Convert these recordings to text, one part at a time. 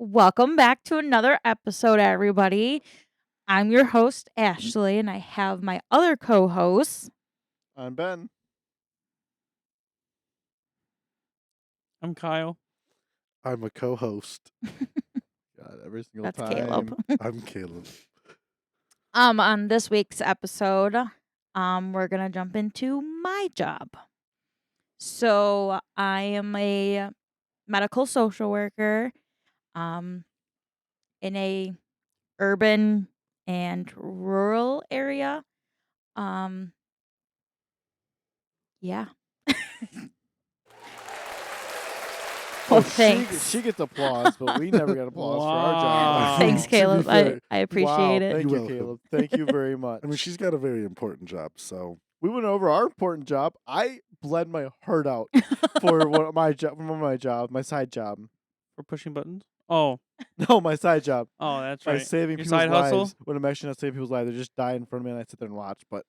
Welcome back to another episode, everybody. I'm your host, Ashley, and I have my other co-hosts. I'm Ben. I'm Kyle. I'm a co-host. God, every single That's time. Caleb. I'm Caleb. On this week's episode, we're gonna jump into my job. So I am a medical social worker, in a urban and rural area. Yeah. Well, thanks. She gets applause, but we never get applause for our job. Wow. Thanks, To be Caleb. fair, I appreciate it. Thank You're you, welcome. Caleb. Thank you very much. I mean, she's got a very important job, so we went over our important job. I bled my heart out for one of my job, my side job. For pushing buttons? Oh, No, my side job. that's By right. saving Your people's side lives. hustle? When I'm actually not saving people's lives, they just die in front of me and I sit there and watch. But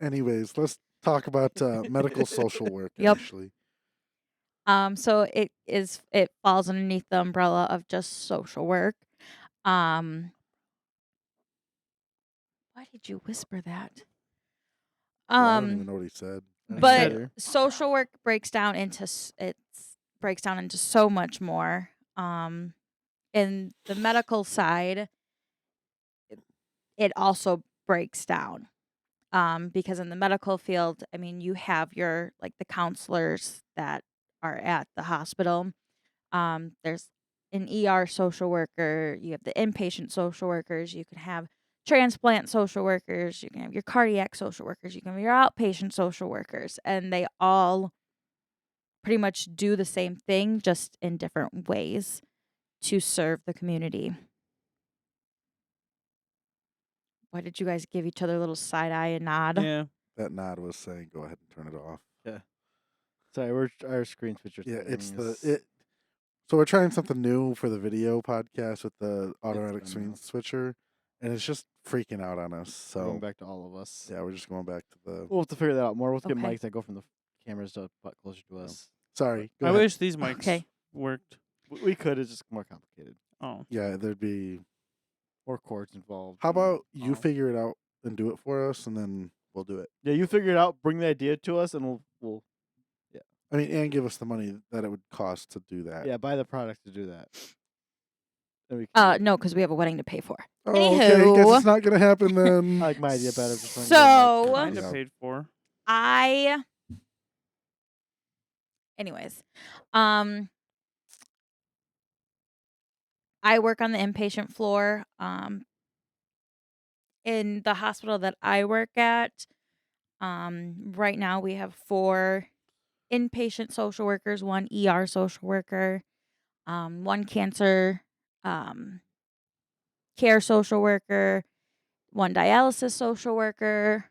anyways, let's talk about medical social work, Yep. Ashley. So it falls underneath the umbrella of just social work. Why did you whisper that? I don't even know what he said. But Either. social work breaks down into so much more. In the medical side, it also breaks down. Because in the medical field, I mean, you have your the counselors that are at the hospital. There's an ER social worker. You have the inpatient social workers. You can have transplant social workers. You can have your cardiac social workers. You can have your outpatient social workers. And they all pretty much do the same thing, just in different ways to serve the community. Why did you guys give each other a little side eye and nod? Yeah. That nod was saying, "Go ahead and turn it off." Sorry, our screen switcher. Yeah, it's thing is- So we're trying something new for the video podcast with the automatic been screen rough. switcher, and it's just freaking out on us. Going So back to all of us. yeah, we're just going back to the. We'll have to figure that out more. We'll have to get Okay. mics that go from the cameras to butt closer to us. Sorry. Go I ahead. wish these mics Okay. worked. We could. It's just more complicated. Oh. Yeah, there'd be. More cords involved. How about you Oh. figure it out and do it for us, and then we'll do it. Yeah, you figure it out. Bring the idea to us, and we'll I mean, and give us the money that it would cost to do that. buy the product to do that. Then we can do it. No, because we have a wedding to pay for. Oh, okay. Guess Anywho. it's not gonna happen then. I like my idea better. Just wanna get a mic So- turned Kind on. of paid for. Anyways, I work on the inpatient floor. In the hospital that I work at, right now we have 4 inpatient social workers, 1 ER social worker, 1 cancer care social worker, 1 dialysis social worker.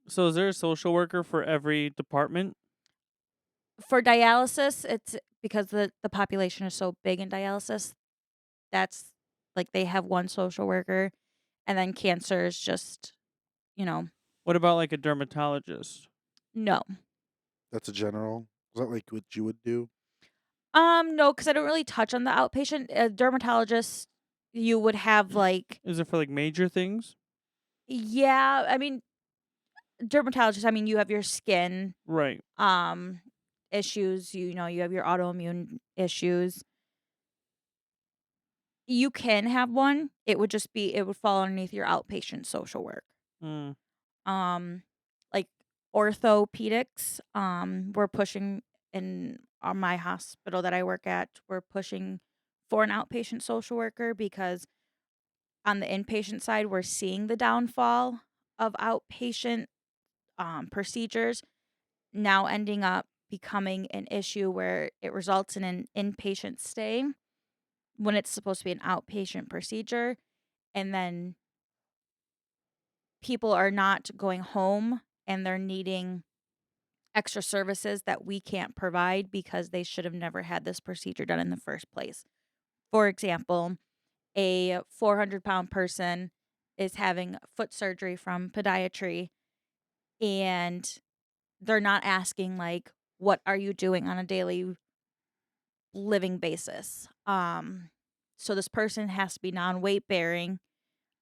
So is there a social worker for every department? For dialysis, it's because the population is so big in dialysis. That's they have 1 social worker, and then cancer is just, What about like a dermatologist? no. That's a general. Is that like what you would do? No, because I don't really touch on the outpatient. A dermatologist, you would have Is it for like major things? yeah, I mean, dermatologist, I mean, you have your skin Right. issues, you have your autoimmune issues. You can have one. It would fall underneath your outpatient social work. Mm. Like orthopedics, we're pushing in my hospital that I work at, we're pushing for an outpatient social worker because on the inpatient side, we're seeing the downfall of outpatient procedures now ending up becoming an issue where it results in an inpatient stay when it's supposed to be an outpatient procedure. And then people are not going home and they're needing extra services that we can't provide because they should have never had this procedure done in the first place. For example, a 400-pound person is having foot surgery from podiatry, and they're not asking what are you doing on a daily living basis. So this person has to be non-weight bearing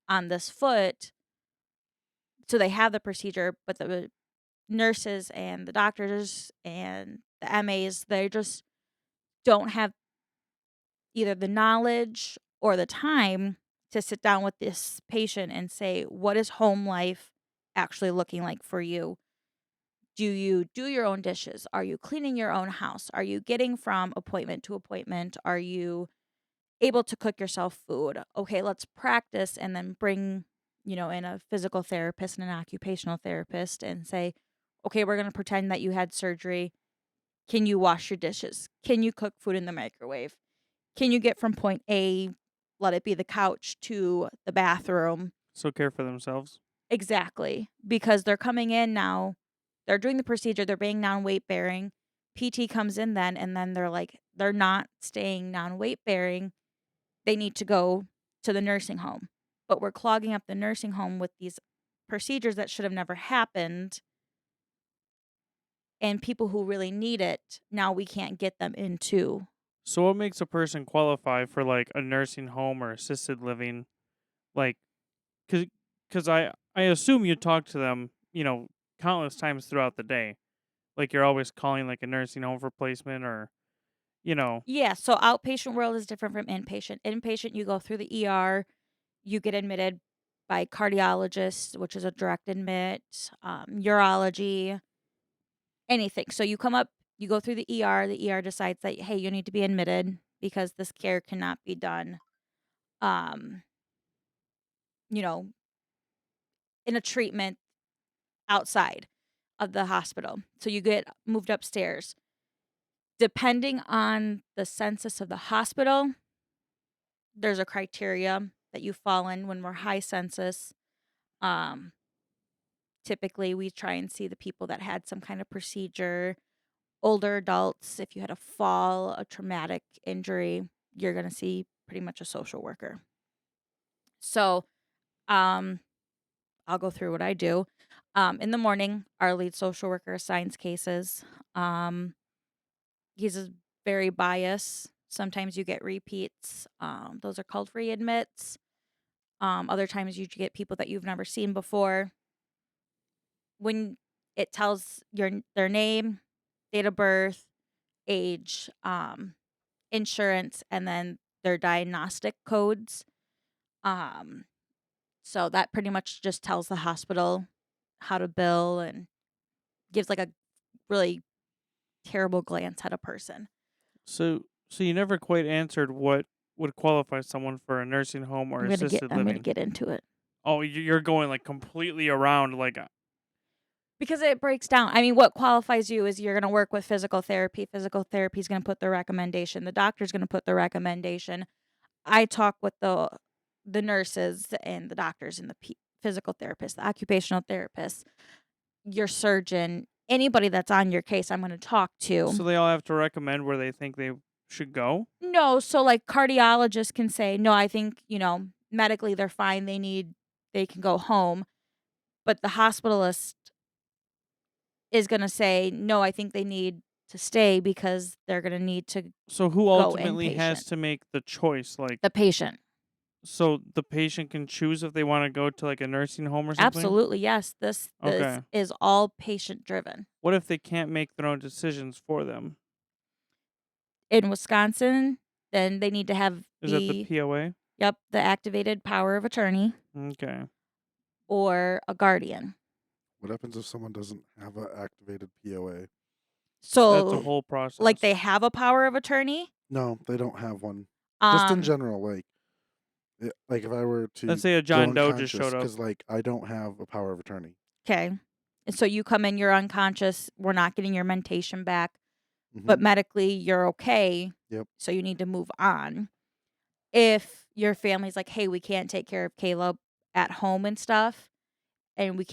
on this foot. So they have the procedure, but the nurses and the doctors and the MAs, they just don't have either the knowledge or the time to sit down with this patient and say, what is home life actually looking like for you? Do you do your own dishes? Are you cleaning your own house? Are you getting from appointment to appointment? Are you able to cook yourself food? Okay, let's practice and then bring, in a physical therapist and an occupational therapist and say, okay, we're going to pretend that you had surgery. Can you wash your dishes? Can you cook food in the microwave? Can you get from point A, let it be the couch, to the bathroom? So care for themselves. Exactly. Because they're coming in now, they're doing the procedure, they're being non-weight bearing. PT comes in then, and then they're like, they're not staying non-weight bearing. They need to go to the nursing home. But we're clogging up the nursing home with these procedures that should have never happened. And people who really need it, now we can't get them into. So what makes a person qualify for like a nursing home or assisted living? Like, cause I assume you talk to them, countless times throughout the day. Like you're always calling like a nursing home for placement or, you know. Yeah, so outpatient world is different from inpatient. Inpatient, you go through the ER, you get admitted by cardiologist, which is a direct admit, urology, anything. So you come up, you go through the ER decides that, hey, you need to be admitted because this care cannot be done, um, you know, in a treatment outside of the hospital. So you get moved upstairs. Depending on the census of the hospital, there's a criteria that you fall in when we're high census. Um, Typically, we try and see the people that had some kind of procedure. Older adults, if you had a fall, a traumatic injury, you're going to see pretty much a social worker. So, um, I'll go through what I do. In the morning, our lead social worker assigns cases. Um, he's very biased. Sometimes you get repeats. Those are called readmits. Other times you get people that you've never seen before. When it tells their name, date of birth, age, insurance, and then their diagnostic codes. Um, so that pretty much just tells the hospital how to bill and gives like a really terrible glance at a person. So you never quite answered what would qualify someone for a nursing home or assisted I'm gonna living. get into it Oh, you're going like completely around like because it breaks down. I mean, what qualifies you is you're gonna work with physical therapy. Physical therapy is gonna put the recommendation. The doctor's gonna put the recommendation. I talk with the nurses and the doctors and the physical therapists, the occupational therapists, your surgeon, anybody that's on your case, I'm going to talk to. so they all have to recommend where they think they should go. No, so like cardiologists can say, no, I think, medically they're fine. They can go home. But the hospitalist is going to say, no, I think they need to stay because they're going to need to So who go ultimately has inpatient. to make the choice? Like, The patient. so the patient can choose if they want to go to like a nursing home or something? Absolutely. Yes. This Okay. is all patient driven. What if they can't make their own decisions for them? In Wisconsin, then they need to have Is that the POA? the activated power of attorney Okay. or a guardian. What happens if someone doesn't have an activated POA? That's a So, whole process. like, they have a power of attorney. No, they don't have one. Just in Um, general, like if I were to Let's say a go John Doe just showed up. because like I don't have a power of attorney. okay. So you come in, you're unconscious. We're not getting your mentation back, Mhm. but medically you're okay. Yep. So you need to move on. If your family's like, hey, we can't take care of Caleb at home and stuff, and we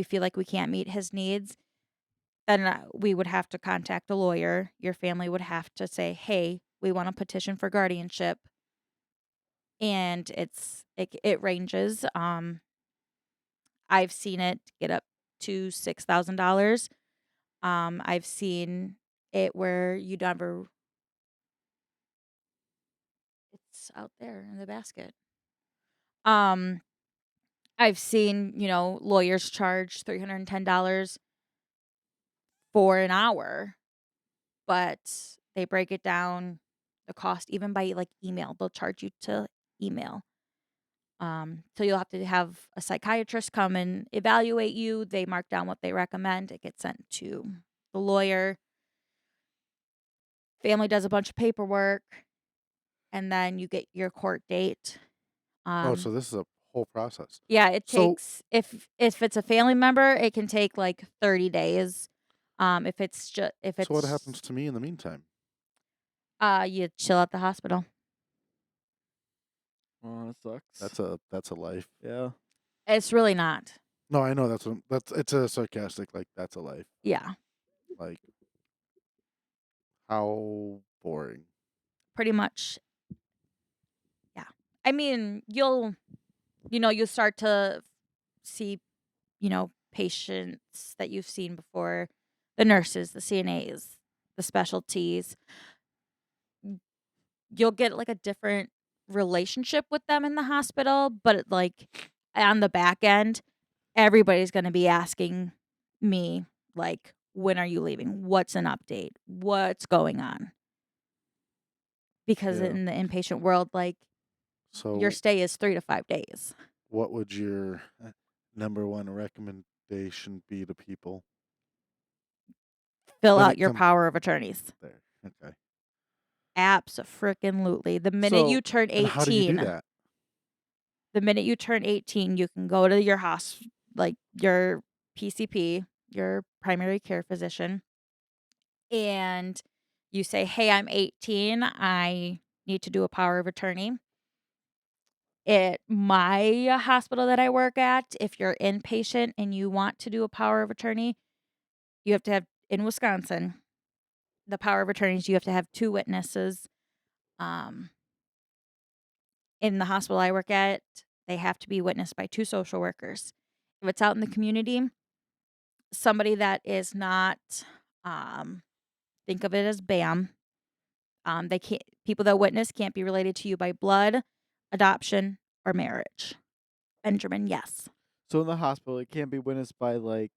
feel like we can't meet his needs, then we would have to contact a lawyer. Your family would have to say, hey, we want a petition for guardianship. And it ranges. I've seen it get up to $6,000. I've seen it where you never. It's out there in the basket. Um, I've seen, lawyers charge $310 for an hour, but they break it down the cost even by like email. They'll charge you to email. So you'll have to have a psychiatrist come and evaluate you. They mark down what they recommend. It gets sent to the lawyer. Family does a bunch of paperwork, and then you get your court date. Oh, so this is a whole process. Yeah, it So- takes if it's a family member, it can take like 30 days. If it's So what happens to me in the meantime? you chill at the hospital. Oh, that sucks. That's a life. Yeah. It's really not. No, I know it's a sarcastic, like, that's a life. Yeah, Like, how boring. pretty much. Yeah. I mean, you'll start to see, patients that you've seen before, the nurses, the CNAs, the specialties. You'll get like a different relationship with them in the hospital, but like on the back end, everybody's going to be asking me like, when are you leaving? What's an update? What's going on? Because Yeah. in the inpatient world, like So your stay is 3 to 5 days. what would your number one recommendation be to people Fill when out it your comes- power of attorneys. there? Okay. Abso-freaking-lutely. The minute you turn 18, And how do you do that? the minute you turn 18, you can go to your like your PCP, your primary care physician, and you say, "Hey, I'm 18. I need to do a power of attorney." At my hospital that I work at, if you're inpatient and you want to do a power of attorney, you have to have in Wisconsin. The power of attorneys, you have to have 2 witnesses. In the hospital I work at, they have to be witnessed by 2 social workers. If it's out in the community, somebody that is not, think of it as BAM. They can't. People that witness can't be related to you by blood, adoption, or marriage. Benjamin, yes. So in the hospital, it can't be witnessed by like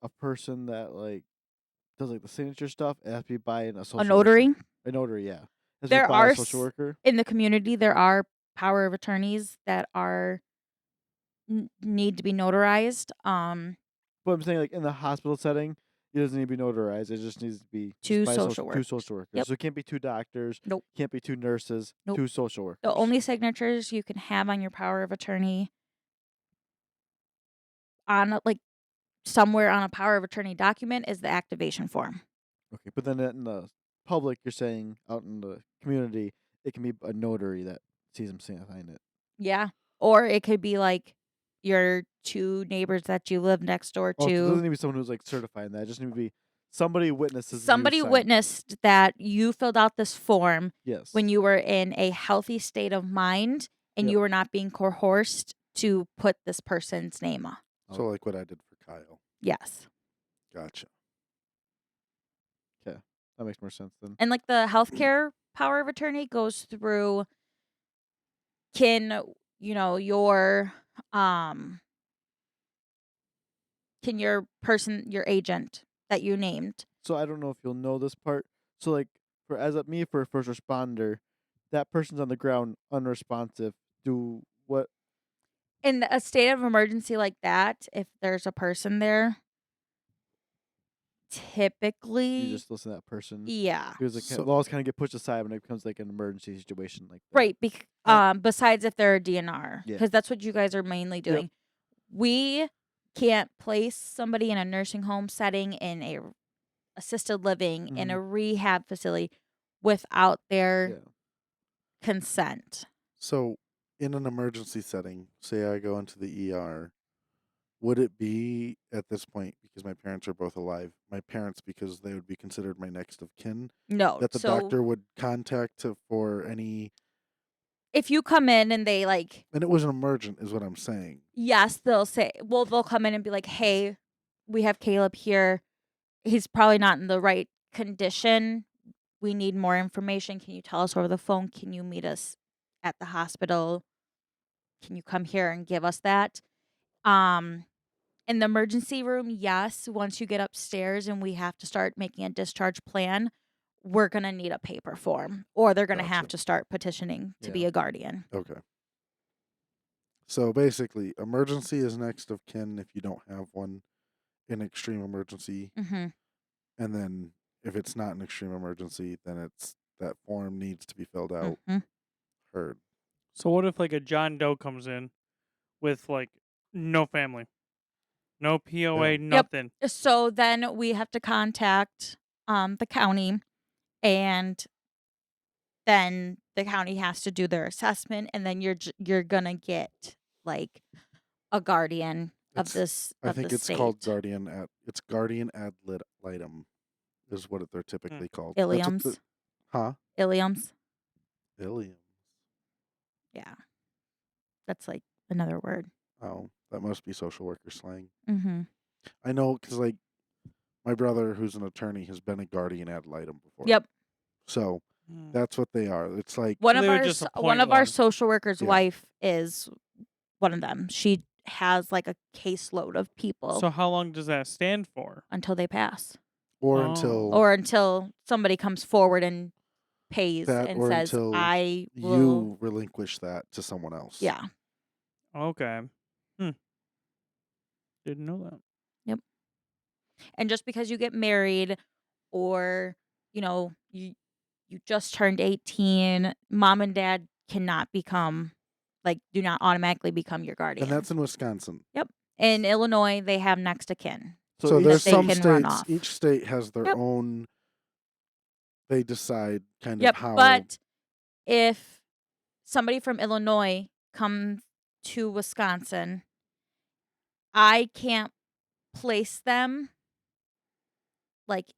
a person that like does like the signature stuff. It has to be by a social A notary. worker. A notary, yeah. It has to be There by are a social worker. in the community. There are power of attorneys that are need to be notarized. But I'm saying like in the hospital setting, it doesn't need to be notarized. It just needs to be just 2 by social two workers. social workers. Yep. So it can't be 2 doctors. Nope. Can't be 2 nurses. Nope. 2 social workers. The only signatures you can have on your power of attorney on like somewhere on a power of attorney document is the activation form. Okay, but then in the public, you're saying out in the community, it can be a notary that sees them sign it. Yeah. Or it could be like your 2 neighbors that you live next door Oh, so it to. doesn't need to be someone who's like certifying that. It just need to be somebody witnesses. Somebody you sign it. witnessed that you filled out this form Yes. when you were in a healthy state of mind and Yep. you were not being coerced to put this person's name on. So like what I did for Kyle. Yes. Gotcha. That makes more sense then. And like the healthcare power of attorney goes through your agent that you named. So I don't know if you'll know this part. So like for a first responder, that person's on the ground unresponsive. Do what? In a state of emergency like that, if there's a person there, typically, You just listen to that person. yeah. Because like So- laws kind of get pushed aside when it becomes like an emergency situation like that. Right. Besides if they're a DNR, Yeah. because that's what you guys are mainly doing. We can't place somebody in a nursing home setting, in a assisted living, in a rehab facility without their Yeah. consent. So in an emergency setting, say I go into the ER, would it be at this point, because my parents are both alive, my parents, because they would be considered my next of kin, No. that the so doctor would contact for any, if you come in and they like, and it was an emergent is what I'm saying. yes, they'll come in and be like, hey, we have Caleb here. He's probably not in the right condition, we need more information. Can you tell us over the phone? Can you meet us at the hospital? Can you come here and give us that? In the emergency room, yes, once you get upstairs and we have to start making a discharge plan, we're going to need a paper form, or they're going to have Gotcha. to start petitioning to be Yeah. a guardian. Okay. So basically, emergency is next of kin if you don't have one in extreme emergency. Mm-hmm. And then if it's not an extreme emergency, then it's that form needs to be filled out. Mm-hmm. Heard. So what if like a John Doe comes in with like no family, no POA, Yeah. nothing? So then we have to contact the county, and then the county has to do their assessment, and then you're gonna get like a guardian of It's- this I of think the it's state. called guardian ad litem is what they're typically called. Iliums. Huh? Iliums. Ilium. Yeah, that's like another word. Oh, that must be social worker slang. Mm-hmm. I know because like my brother, who's an attorney, has been a guardian ad litem before. Yep. So Mm. that's what they are. It's like One So of they would our just one appoint of our one. social workers' Yeah. wife is one of them. She has like a caseload of people So how long does that stand for? until they pass, or Oh. until or until somebody comes forward and pays that, and or says, until "I will." you relinquish that to someone else. Yeah. Okay. Didn't know that. And just because you get married, or you just turned 18, mom and dad cannot become do not automatically become your guardian. And that's in Wisconsin. In Illinois, they have next of kin. So each there's they some can run states. off. Each state has their Yep. own. They decide kind Yep. of how. But if somebody from Illinois comes to Wisconsin, I can't place them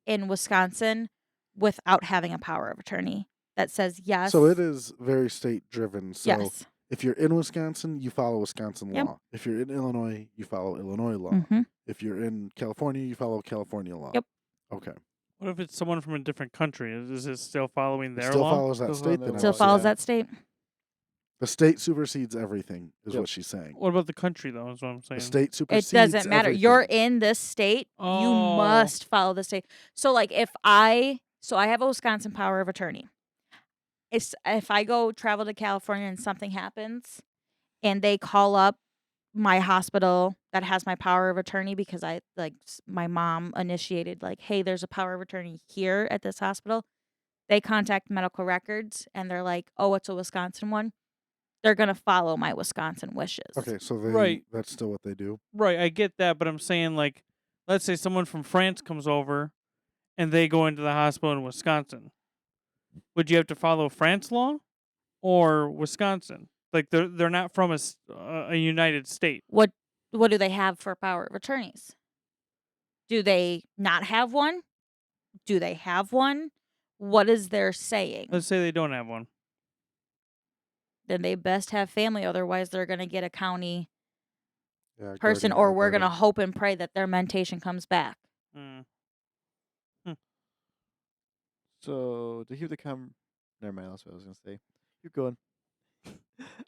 in Wisconsin without having a power of attorney that says yes. So it is very state driven. So Yes. if you're in Wisconsin, you follow Wisconsin Yep. law. If you're in Illinois, you follow Illinois law. Mm-hmm. If you're in California, you follow California law. Yep. Okay. What if it's someone from a different country? Is it still following It their still law? follows that Still state. following Then their I Still would law, follows say. yeah. that state. The state supersedes everything, is Yep. what she's saying. What about the country though? Is what I'm saying. The state It supersedes. doesn't matter. Everything. You're in this state. You Oh. must follow the state. So I have a Wisconsin power of attorney. If I go travel to California and something happens and they call up my hospital that has my power of attorney, because my mom initiated hey, there's a power of attorney here at this hospital. They contact medical records and they're like, oh, it's a Wisconsin one. They're going to follow my Wisconsin wishes. Okay, so Right. that's still what they do. Right, I get that, but I'm saying let's say someone from France comes over and they go into the hospital in Wisconsin. Would you have to follow France law or Wisconsin? They're not from a United State. What do they have for power of attorneys? Do they not have one? Do they have one? What is their saying? Let's say they don't have one. Then they best have family, otherwise they're going to get a county Yeah, person, guardian or ad we're going to litem. hope and pray that their mentation comes back. Mm. So to keep the never mind. That's what I was gonna say. Keep going.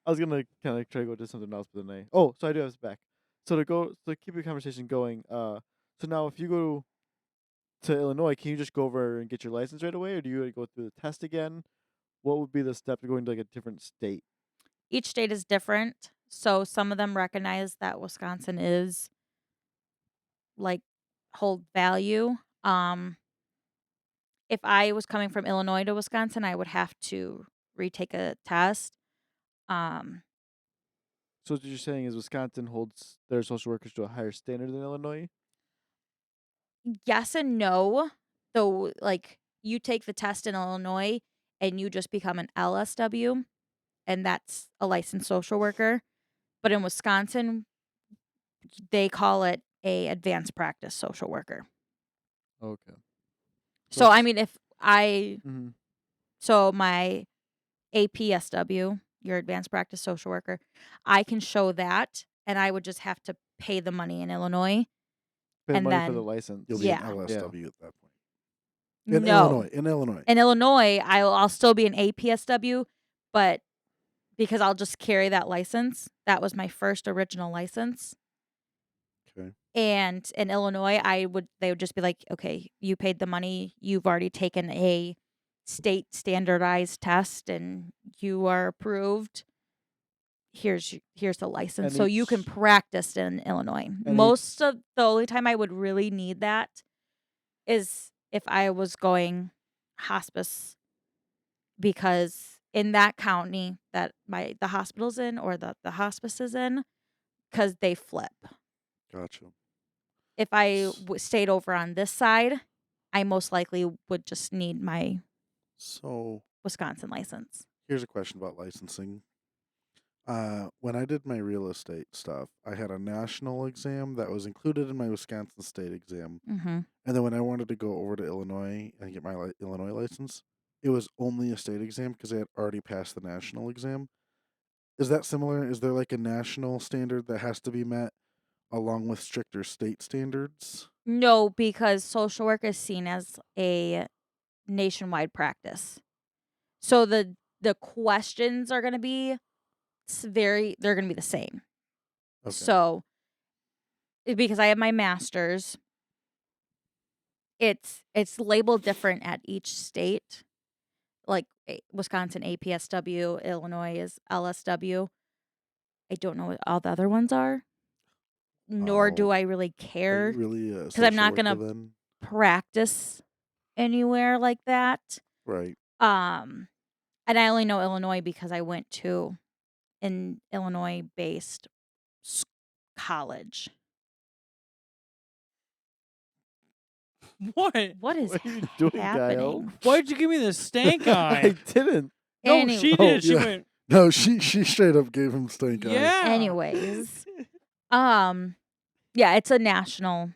I was gonna kind of try to go to something else, but then so I do have this back. So to keep the conversation going. So now if you go to Illinois, can you just go over and get your license right away, or do you go through the test again? What would be the step to going to a different state? Each state is different. So some of them recognize that Wisconsin is hold value. If I was coming from Illinois to Wisconsin, I would have to retake a test. So what you're saying is Wisconsin holds their social workers to a higher standard than Illinois? Yes and no. Though, you take the test in Illinois and you just become an LSW, and that's a licensed social worker. But in Wisconsin, they call it a advanced practice social worker. Okay. So, I it's- mean, if I, Mm-hmm. so my APSW, your advanced practice social worker, I can show that, and I would just have to pay the money in Illinois. Pay And money for the then- license. You'll be Yeah. an LSW at that point. In No. Illinois. In Illinois, I'll still be an APSW, but because I'll just carry that license. That was my first original license. Okay. And in Illinois, they would just be like, okay, you paid the money. You've already taken a state standardized test and you are approved. Here's the license. And So you can each- practice in Illinois. and Most of the only time I would really need that is if I was going hospice, because in that county that the hospital's in or the hospice is in, because they flip. Gotcha. If I stayed over on this side, I most likely would just need my So Wisconsin license. here's a question about licensing. When I did my real estate stuff, I had a national exam that was included in my Wisconsin state exam. Mm-hmm. And then when I wanted to go over to Illinois and get my Illinois license, it was only a state exam because I had already passed the national exam. Is that similar? Is there like a national standard that has to be met along with stricter state standards? No, because social work is seen as a nationwide practice. So the questions are going to be they're going to be the same. Okay. So because I have my master's, it's labeled different at each state. Like Wisconsin APSW, Illinois is LSW. I don't know what all the other ones are. Nor do Oh, I really are care you really a because I'm social not worker gonna then? practice anywhere like that. Right. And I only know Illinois because I went to an Illinois-based college. What? What is What are you doing, Gaio? happening? Why'd you give me the stank I eye? didn't. No, Any- she Oh, did. She yeah. went, No, she straight up gave him stank eye. yeah. Anyways, yeah, it's a national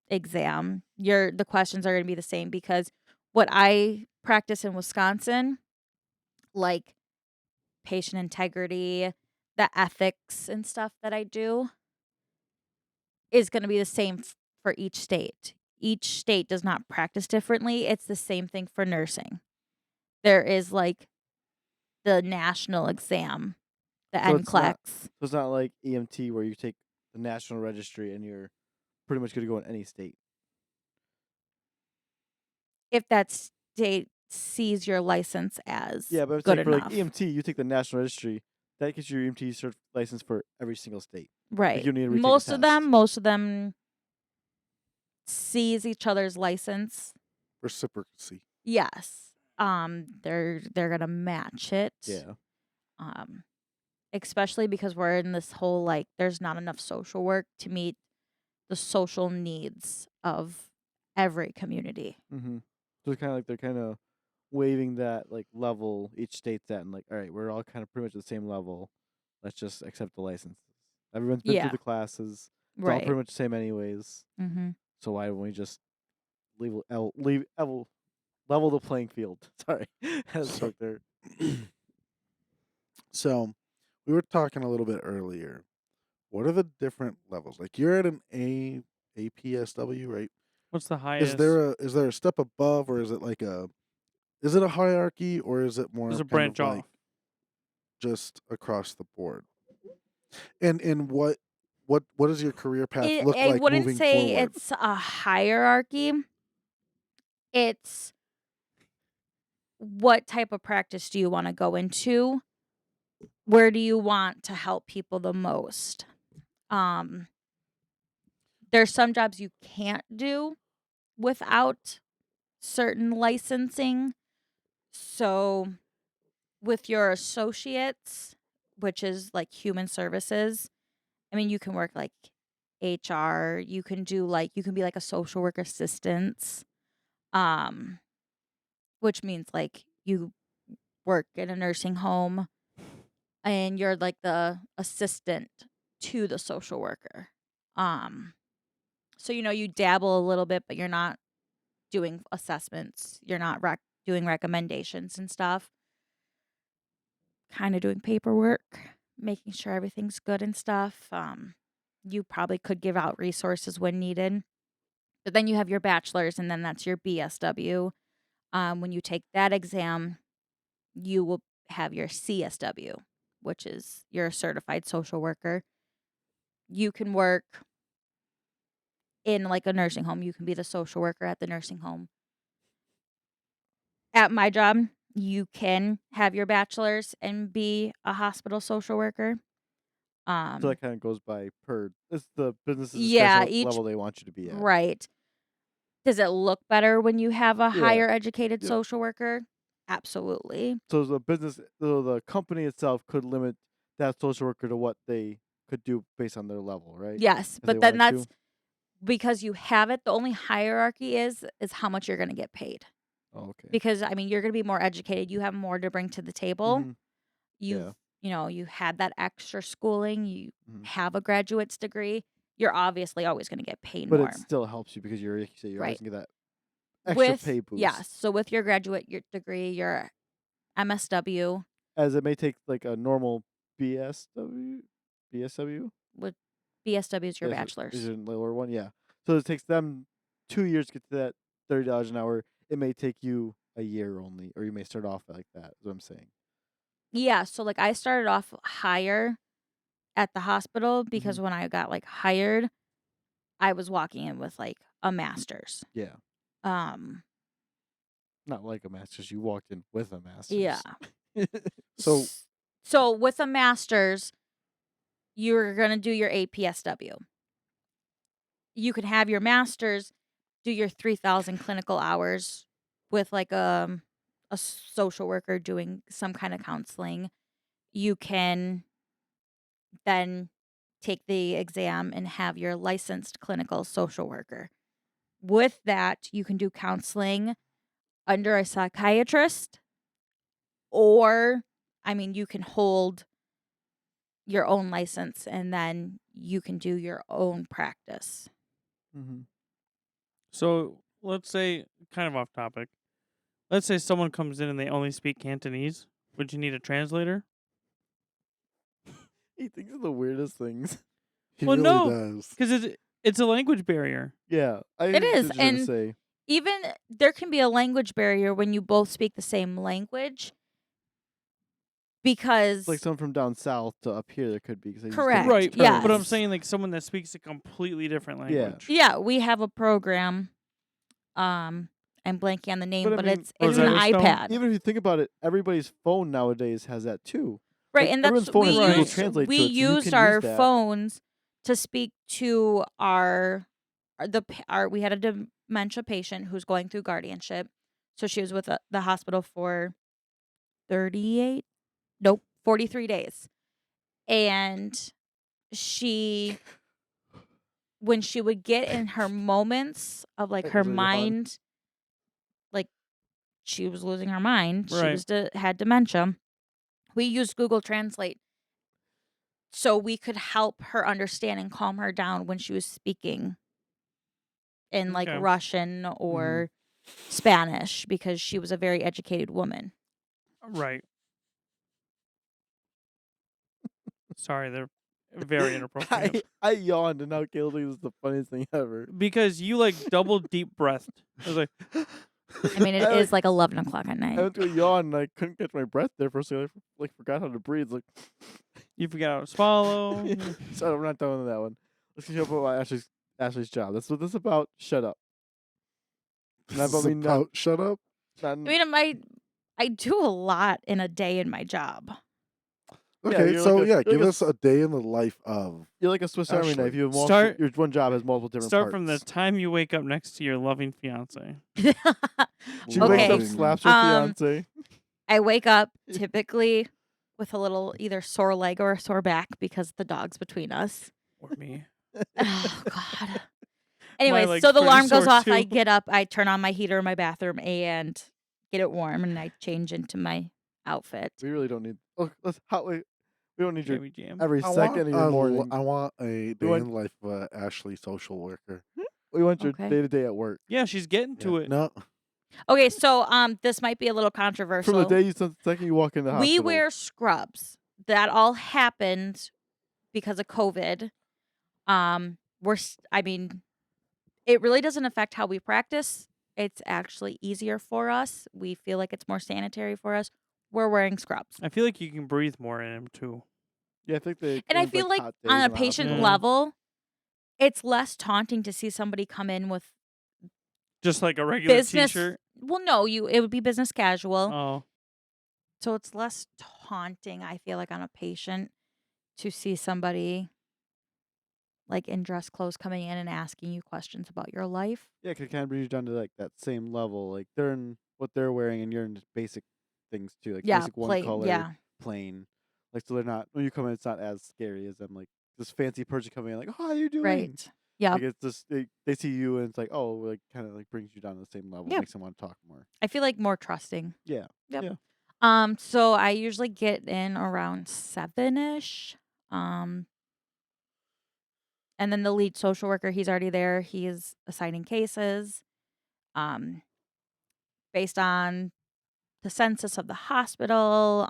exam. The questions are going to be the same because what I practice in Wisconsin, like patient integrity, the ethics and stuff that I do, is going to be the same for each state. Each state does not practice differently. It's the same thing for nursing. There is like the national exam, the So it's not- NCLEX. So it's not like EMT where you take the national registry and you're pretty much good to go in any state. If that state sees your license as Yeah, but it's good like for enough. like EMT, you take the national registry. That gets you your EMT license for every single state. Right. you need to retake the Most of them sees each other's license. Reciprocity. Yes. They're gonna match it. Yeah. Especially because we're in this whole like there's not enough social work to meet the social needs of every community. Mm-hmm. So it's kind of like they're kind of waiving that like level each state's at, and like, all right, we're all kind of pretty much at the same level. Let's just accept the licenses. Everyone's been Yeah. through the classes. It's all Right. pretty much the same anyways. Mm-hmm. So why don't we just level the playing field? Sorry, that's So- right there. So, we were talking a little bit earlier. What are the different levels? Like you're at an APSW, right? What's the highest? Is there a step above, or is it like is it a hierarchy, or is it more There's a kind branch of off. like just across the board? And what does your career path look I like wouldn't moving say forward? it's a hierarchy. It's what type of practice do you want to go into? Where do you want to help people the most? There's some jobs you can't do without certain licensing. So with your associates, which is like human services, I mean, you can work like HR, you can be like a social work assistant, which means like you work in a nursing home and you're like the assistant to the social worker. So you dabble a little bit, but you're not doing assessments. You're not doing recommendations and stuff. Kind of doing paperwork, making sure everything's good and stuff. You probably could give out resources when needed. But then you have your bachelor's, and then that's your BSW. When you take that exam, you will have your CSW, which is you're a certified social worker. You can work in like a nursing home. You can be the social worker at the nursing home. At my job, you can have your bachelor's and be a hospital social worker. So that kind of goes by per. It's the business's Yeah, discretion what level they want you to be at. right. Does it look better when you have a Yeah. higher educated Yep. social worker? Absolutely. So the company itself could limit that social worker to what they could do based on their level, right? Yes, If they but then wanted that's to. because you have it. The only hierarchy is how much you're going to get paid. Oh, okay. Because I mean, you're going to be more educated. You have more to bring to the table. Mhm. You've you had that extra schooling. You Mhm. have a graduate's degree. You're obviously always going to get paid But more. it still helps you because like you say, you're always Right. gonna get that extra With pay boost. yes, so with your degree, your MSW, As it may take like a normal BSW. with BSW is your Is bachelor's. it a lower one? Yeah. So it takes them 2 years to get to that $30 an hour. It may take you a year only, or you may start off like that. Is what I'm saying. Yeah, so like I started off higher at the hospital because when I got like hired, I was walking in with like a master's. Yeah. Um, Not like a master's. You walked in with a master's. yeah. So So with a master's, you're going to do your APSW. You can have your master's, do your 3,000 clinical hours with like a social worker doing some kind of counseling. You can then take the exam and have your licensed clinical social worker. With that, you can do counseling under a psychiatrist, or, I mean, you can hold your own license and then you can do your own practice. Mm-hmm. So let's say, kind of off topic, let's say someone comes in and they only speak Cantonese. Would you need a translator? He thinks of the weirdest things. he Well, really no. does. Because it's a language barrier. Yeah, I It is, was gonna and say. even there can be a language barrier when you both speak the same language because It's like someone from down south to up here. There could be 'cause they use Correct, different Right. yes. But I'm terms. saying like someone that speaks a completely different language. yeah, we have a program. I'm blanking on the name, But I but mean, it's Rosetta an Stone? iPad. even if you think about it, everybody's phone nowadays has that too. Right, Like, and everyone's that's phone we has Google used Translate we to it, so you used can our use that. phones to speak to our we had a dementia patient who's going through guardianship. So she was with the hospital for 43 days. And when she would get in her moments of like Like, her really hard. mind, like she was losing her mind, she Right. was had dementia. We used Google Translate so we could help her understand and calm her down when she was speaking in like Okay. Russian or Spanish because she was a very educated woman. Right. Sorry, they're very inappropriate. I yawned, and now Caleb thinks it's the funniest thing ever. Because you like double deep breathed. I was like, I mean, it is like 11 o'clock at I night. went to a yawn, and I couldn't catch my breath there for a second. I like forgot how to breathe. Like, you forgot how to swallow. so we're not done with that one. Let's get up about Ashley's job. That's what this is about. Shut up. Not about me. Not, Shut up. not, I mean, I do a lot in a day in my job. Yeah, Okay, you're so like a- yeah, you're give like a us a day in the life of. You're like a Swiss Army Ashley. knife. You have Start- your one job has multiple different Start parts. from the time you wake up next to your loving fiance. She Okay. wakes up, slaps her fiance. I wake up typically with a little either sore leg or a sore back because the dog's between us. Or me. Oh, God. Anyways, leg's so the pretty alarm goes sore, off. I too. get up. I turn on my heater in my bathroom and get it warm, and I change into my outfit. We really don't need. Oh, we don't need your Jammy Jam. every I second want, of your morning. I want a day want- in the life of a Ashley social worker. We want your Okay. day to day at work. Yeah, she's getting to it. No, Okay, so this might be a little controversial. From the day second you walk in the hospital. We wear scrubs. That all happened because of COVID. I mean, it really doesn't affect how we practice it's actually easier for us. We feel like it's more sanitary for us. We're wearing scrubs. I feel like you can breathe more in them too. Yeah, I think they And I have, feel like hot on days a in the patient hospital. Yeah. level, it's less taunting to see somebody come in with Just like a regular business. t-shirt. Well, no, it would be business casual. Oh, So it's less taunting, I feel like, on a patient to see somebody like in dress clothes coming in and asking you questions about your life. Yeah, 'cause it kind of brings you down to like that same level. Like they're in what they're wearing, and you're in just basic things too, like Yeah, basic one plain. color, Yeah, plain. Like so they're not when you come in, it's not as scary as them like this fancy person coming in like, "Oh, how you doing?" right. Yeah, Like it's just they see you and it's like, oh, like kind of like brings you down to the same level, yeah. makes them want to talk more. I feel like more trusting. Yeah. Yep. Yeah. So I usually get in around 7-ish. And then the lead social worker, he's already there. He is assigning cases. Um, based on the census of the hospital.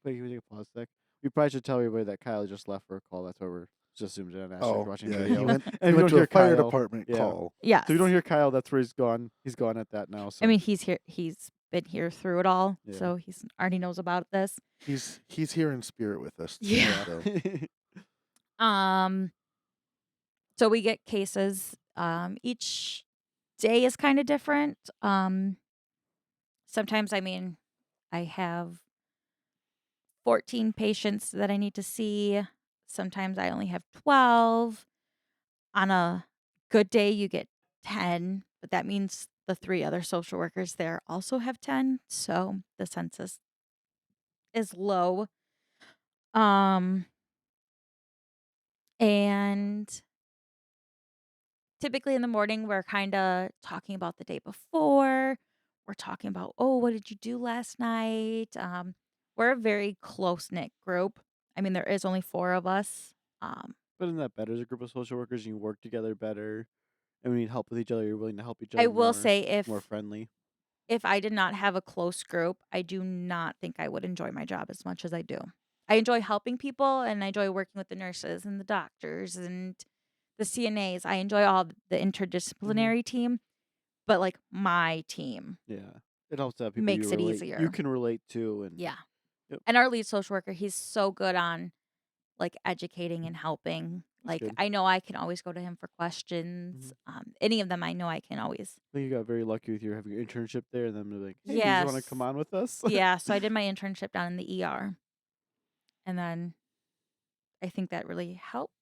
Wait, can we take a pause sec? We probably should tell everybody that Kyle just left for a call. That's why we're just zoomed in on Ashley Oh, watching yeah, video. he went. And He if you went don't to hear a fire Kyle, department yeah. call. Yes. So you don't hear Kyle, that's where he's gone. He's gone at that now. So I mean, he's here. He's been here through it all, Yeah. so he's already knows about this. He's here in spirit with us. Too, Yeah. so. So we get cases. Each day is kind of different. Sometimes, I mean, I have 14 patients that I need to see. Sometimes I only have 12. On a good day, you get 10, but that means the 3 other social workers there also have 10. So the census is low. And typically in the morning, we're kind of talking about the day before. We're talking about, oh, what did you do last night? We're a very close knit group. I mean, there is only 4 of us. But isn't that better as a group of social workers? You work together better, and we need help with each other. You're willing to help each other I will more, say more friendly. if I did not have a close group, I do not think I would enjoy my job as much as I do. I enjoy helping people and I enjoy working with the nurses and the doctors and the CNAs. I enjoy all the interdisciplinary team, but like my team Yeah, it helps to have people makes you it relate, easier. you can relate to, and Yeah. Yep. And our lead social worker, he's so good on like educating and helping. That's Like good. I know I can always go to him for questions. Any of them I know I can always. I think you got very lucky with your having your internship there, and then they're like, "Hey, do you want to come Yes. on with us?" Yeah, so I did my internship down in the ER. And then I think that really helped.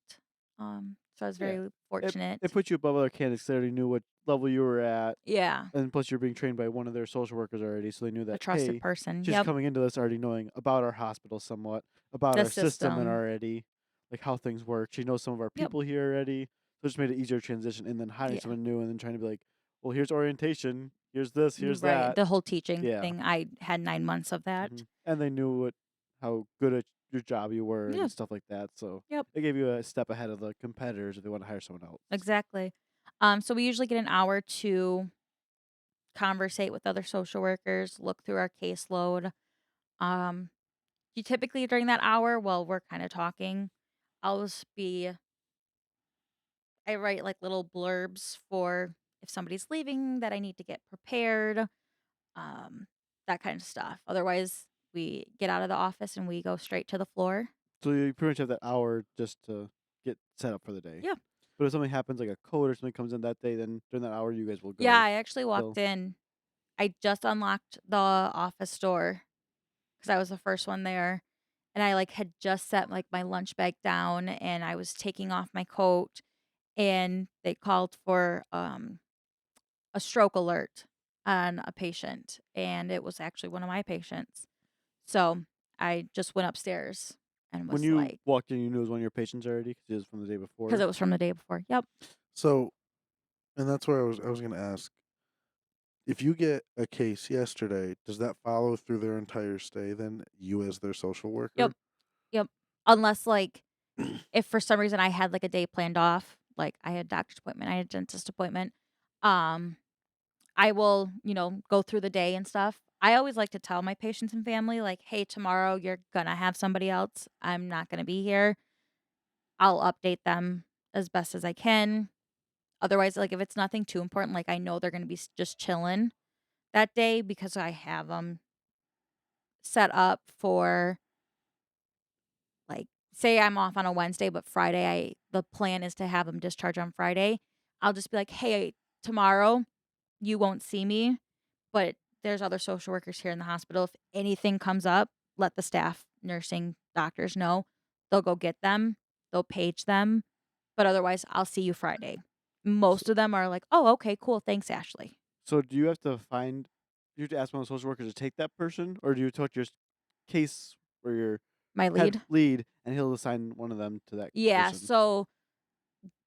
So I was Yeah. very fortunate. It put you above other candidates. They already knew what level you were at, Yeah, and plus you're being trained by one of their social workers already, so they knew a that trusted hey, person. she's Yep, coming into this already knowing about our hospital somewhat, about the our system, and system. already like how things work. She knows some of our Yep. people here already, so it just made it easier transition. And then hiring Yeah. someone new, and then trying to be like, well, here's orientation, here's this, here's Right. that. The whole teaching Yeah. thing. I had 9 months of that. And they knew how good at your job you were Yeah. and stuff like that. So Yep. they gave you a step ahead of the competitors if they want to hire someone else. Exactly. So we usually get an hour to conversate with other social workers, look through our caseload. You typically during that hour, while we're kind of talking, I'll just be I write like little blurbs for if somebody's leaving that I need to get prepared, um, that kind of stuff. Otherwise, we get out of the office and we go straight to the floor. So you pretty much have that hour just to get set up for the day. Yeah. But if something happens, like a code or something comes in that day, then during that hour, you guys will go. Yeah, I actually walked So- in. I just unlocked the office door because I was the first one there. And I like had just set like my lunch bag down and I was taking off my coat and they called for a stroke alert on a patient and it was actually one of my patients. So I just went upstairs and was When you like, walked in, you knew it was one of your patients already because it was from the day before. because it was from the day before. Yep. So, and that's where I was going to ask. If you get a case yesterday, does that follow through their entire stay? Then you as their social worker. Yep. Yep. Unless like if for some reason I had like a day planned off, like I had a doctor's appointment, I had a dentist appointment, I will, go through the day and stuff. I always like to tell my patients and family, like, hey, tomorrow you're going to have somebody else. I'm not going to be here. I'll update them as best as I can. Otherwise, like if it's nothing too important, like I know they're going to be just chilling that day because I have them set up for like say I'm off on a Wednesday, but the plan is to have them discharge on Friday. I'll just be like, "Hey, tomorrow you won't see me, but there's other social workers here in the hospital. If anything comes up, let the staff, nursing, doctors know. They'll go get them. They'll page them. But otherwise, I'll see you Friday." Most of them are like, "Oh, okay, cool. Thanks, Ashley." So do you have to ask one of the social workers to take that person, or do you talk to your case where your My head lead. lead and he'll assign one of them to that Yeah, person? so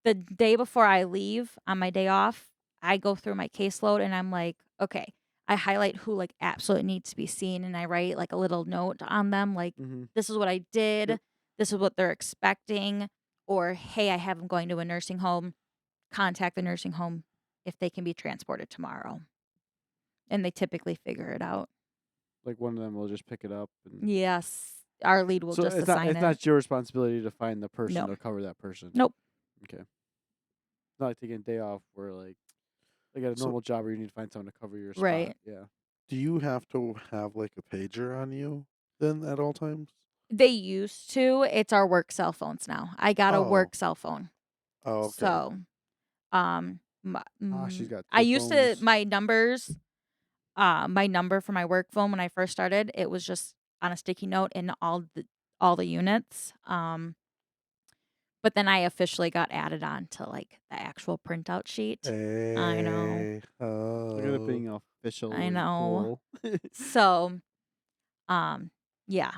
the day before I leave on my day off, I go through my caseload and I'm like, okay, I highlight who like absolutely needs to be seen and I write like a little note on them like Mm-hmm. this is what I did, Yep. this is what they're expecting, or hey, I have them going to a nursing home, contact the nursing home if they can be transported tomorrow. And they typically figure it out. Like one of them will just pick it up, and Yes, our lead will so just it's not assign it's it. not your responsibility to find the person No. to cover that person. Nope. Okay. It's not like taking a day off where like at a So- normal job where you need to find someone to cover your Right. spot. Yeah. Do you have to have like a pager on you then at all times? They used to. It's our work cell phones now. I got a Oh. work cell phone. Oh, okay. So, She's got I two used to phones. my numbers, my number for my work phone when I first started, it was just on a sticky note in all the units. But then I officially got added on to like the actual printout sheet. I know. Hey, Look at it being official. I and know. cool. So, yeah.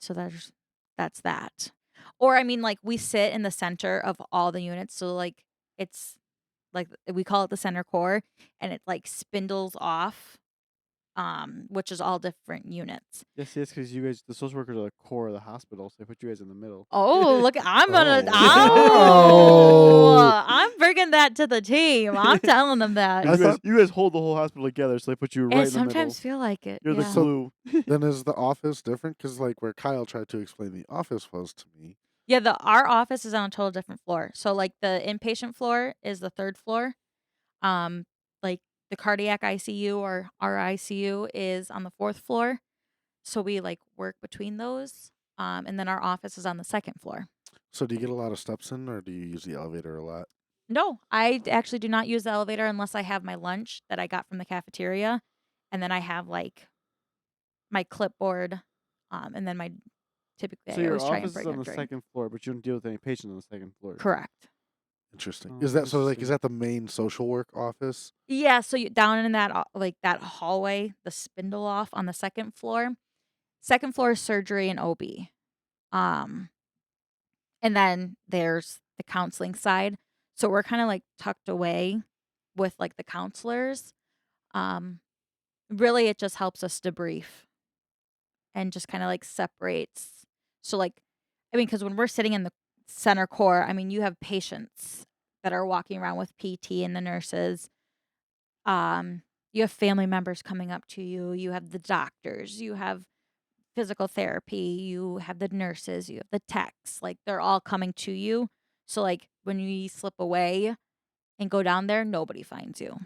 So that's that. Or I mean, like we sit in the center of all the units, so like it's like we call it the center core, and it like spindles off, which is all different units. Yes, because you guys, the social workers are the core of the hospital, so they put you guys in the middle. Oh, look! I'm gonna. Oh. Oh, I'm bringing that to the team. I'm telling them that. 'Cause I thought- you guys hold the whole hospital together, so they put you right I in the middle. sometimes feel like it. You're the Yeah. glue. Then is the office different? Because like where Kyle tried to explain the office was to me. Yeah, our office is on a total different floor. So like the inpatient floor is the third floor. Like the cardiac ICU or our ICU is on the fourth floor. So we like work between those. And then our office is on the second floor. So do you get a lot of steps in, or do you use the elevator a lot? No, I actually do not use the elevator unless I have my lunch that I got from the cafeteria. And then I have like my clipboard. And then typically So I your always try and office is bring on a the drink. second floor, but you don't deal with any patients on the second floor. Correct. Interesting. Oh, Is that so? Like, interesting. is that the main social work office? Yeah, so you down in that like that hallway, the spindle off on the second floor. Second floor is surgery and OB. Um and then there's the counseling side. So we're kind of like tucked away with like the counselors. Um really it just helps us debrief and just kind of like separates. So like I mean cuz when we're sitting in the center core, I mean you have patients that are walking around with PT and the nurses. You have family members coming up to you, you have the doctors, you have physical therapy, you have the nurses, you have the techs, like they're all coming to you. So like when you slip away and go down there, nobody finds you.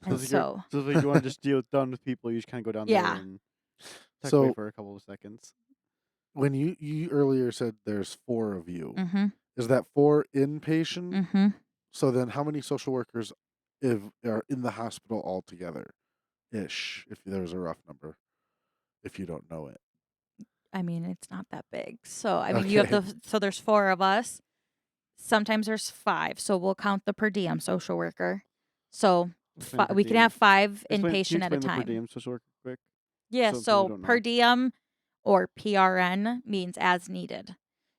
And so So if you want to just deal done with people, you just kind of go down Yeah. there and tuck away So for a couple of seconds. when you earlier said there's 4 of you, mhm, is that 4 inpatient? mhm. So then, how many social workers are in the hospital altogether? Ish, if there's a rough number, if you don't know it. I mean, it's not that big. So I mean, you have so there's 4 of us. Sometimes there's 5. So we'll count the per diem social worker. So Explain per we can diem. have 5 Can you inpatient at a explain the per time. diem social worker quick? Yeah, So people so don't per know. diem or PRN means as needed.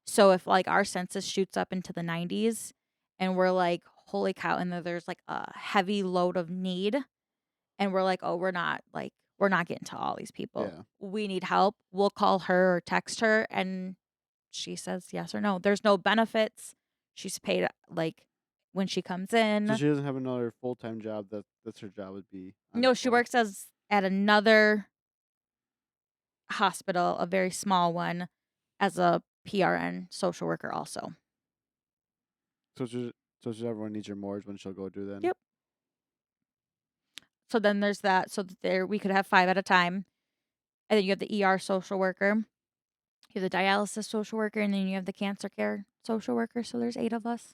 So if like our census shoots up into the 90s and we're like, holy cow, and then there's like a heavy load of need and we're like, oh, we're not getting to all these people. Yeah. We need help. We'll call her or text her and she says yes or no. There's no benefits. She's paid like when she comes in. So she doesn't have another full-time job. That's her job would be. on No, she call. works at another hospital, a very small one, as a PRN social worker also. So should everyone needs your morgue when she'll go do then? Yep. So then there's that. So there we could have 5 at a time. And then you have the ER social worker. You have the dialysis social worker, and then you have the cancer care social worker. So there's 8 of us.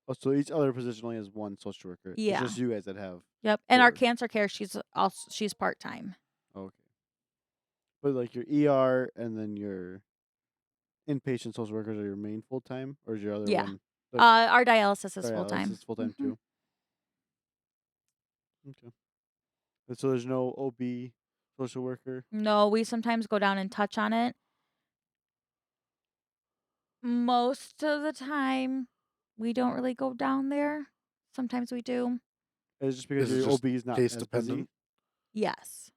Oh, so each other position only has one social worker. It's Yeah. just you guys that have. Yep. And our 4. cancer care, she's part-time. Okay. But like your ER and then your inpatient social workers are your main full time, or is your other Yeah. one? Our dialysis is full-time. Is full time Mhm. too. Okay. And so there's no OB social worker. No, we sometimes go down and touch on it. Most of the time, we don't really go down there. Sometimes we do. It's just because Is it your just OB is not case as dependent? busy. Yes.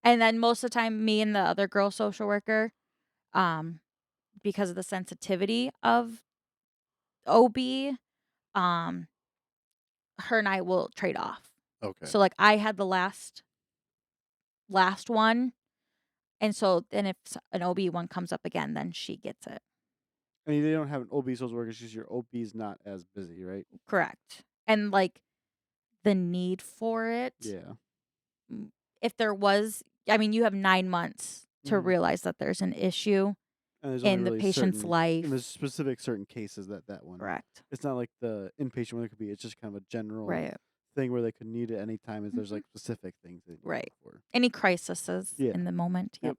And then most of the time, me and the other girl social worker, because of the sensitivity of OB, her and I will trade off. Okay. So like I had the last one, and so then if an OB one comes up again, then she gets it. I mean, they don't have an OB social worker. It's just your OB is not as busy, right? Correct. And like the need for it, Yeah. if there was, I mean, you have 9 months to Mhm. realize that there's an issue And there's in only the really patient's certain, life. and there's specific certain cases that one. Correct. It's not like the inpatient one. It could be. It's just kind of a general Right. thing where they could need it anytime. Is there's Mhm. like specific things they need Right. it for. Any crises Yeah. in the moment. Yep.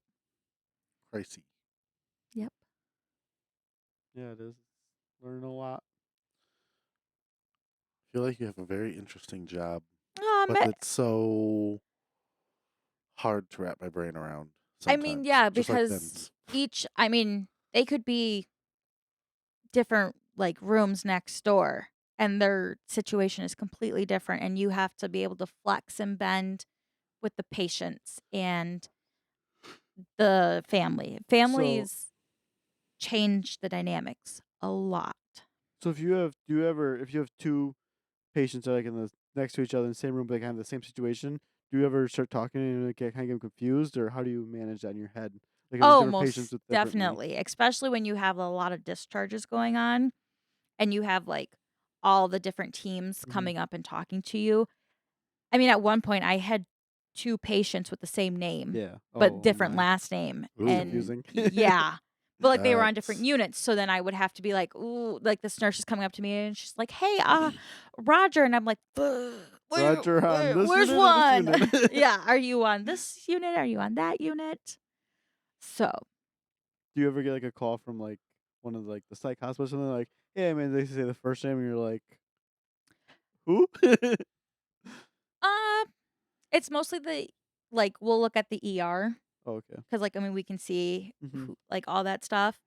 Pricey. Yep. Yeah, it is. Learn a lot. I feel like you have a very interesting job, Um, but it's so hard to wrap my brain around. I Sometimes. mean, yeah, Just like because Ben's. they could be different like rooms next door, and their situation is completely different, and you have to be able to flex and bend with the patients and the family. Families change the dynamics a lot. So if you have two patients that are like in the next to each other in the same room, but they kind of have the same situation, do you ever start talking and get kind of get confused, or how do you manage that in your head? Like having Oh, different patients most with different needs? definitely, especially when you have a lot of discharges going on and you have like all the different teams Mhm. coming up and talking to you. I mean, at one point I had 2 patients with the same name, Yeah. but different my. last name. Ooh. And Confusing. yeah. But like they were on different That's- units, so then I would have to be like, "Ooh," like this nurse is coming up to me and she's like, "Hey, Roger," and I'm like, Roger on this where's unit or one?" this unit? Yeah, are you on this unit? Are you on that unit? So, Do you ever get like a call from like one of like the psych hospitals and they're like, "Hey, man," they say the first name and you're like, "Who?" uh, it's mostly we'll look at the ER Oh, okay. because like I mean we can see Mhm. like all that stuff.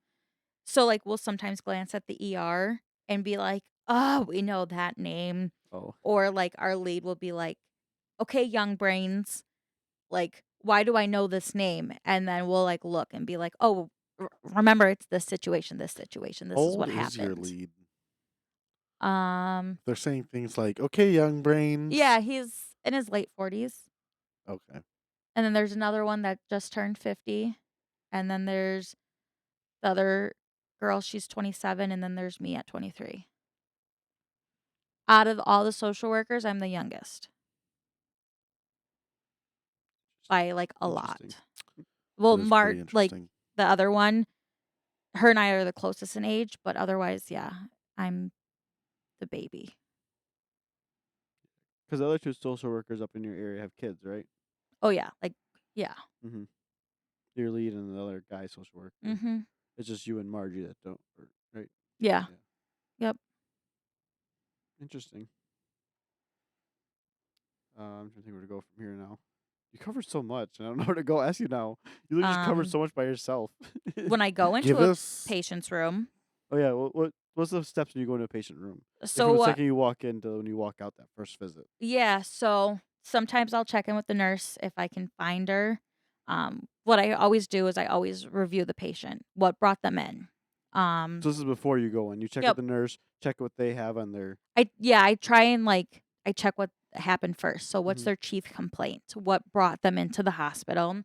So like we'll sometimes glance at the ER and be like, "Oh, we know that name." Oh. Or like our lead will be like, "Okay, young brains, like why do I know this name?" And then we'll like look and be like, "Oh, remember it's this situation, this situation. This How is what old is your happened." lead? Um, They're saying things like, "Okay, young brains." yeah, he's in his late 40s. Okay. And then there's another one that just turned 50. And then there's the other girl, she's 27, and then there's me at 23. Out of all the social workers, I'm the youngest. By like a lot. Interesting. Well, That is Mark, pretty like interesting. the other one, her and I are the closest in age, but otherwise, yeah, I'm the baby. Because the other two social workers up in your area have kids, right? Oh yeah, like yeah. Mm-hmm. Your lead and the other guy social worker. Mm-hmm. It's just you and Margie that don't, right? Yeah. Yeah. Yep. Interesting. I'm trying to think where to go from here now. You covered so much, and I don't know where to go. Ask you now. You literally just covered so much by yourself. When I go into Give a us. patient's room, Oh yeah, what's the steps when you go into a patient room? Like from so the second you walk in to when you walk out that first visit. yeah, so sometimes I'll check in with the nurse if I can find her. What I always do is I always review the patient, what brought them in. So this is before you go in. You check Yep. with the nurse, check what they have on their. I try and I check what happened first. So what's Mhm. their chief complaint? What brought them into the hospital?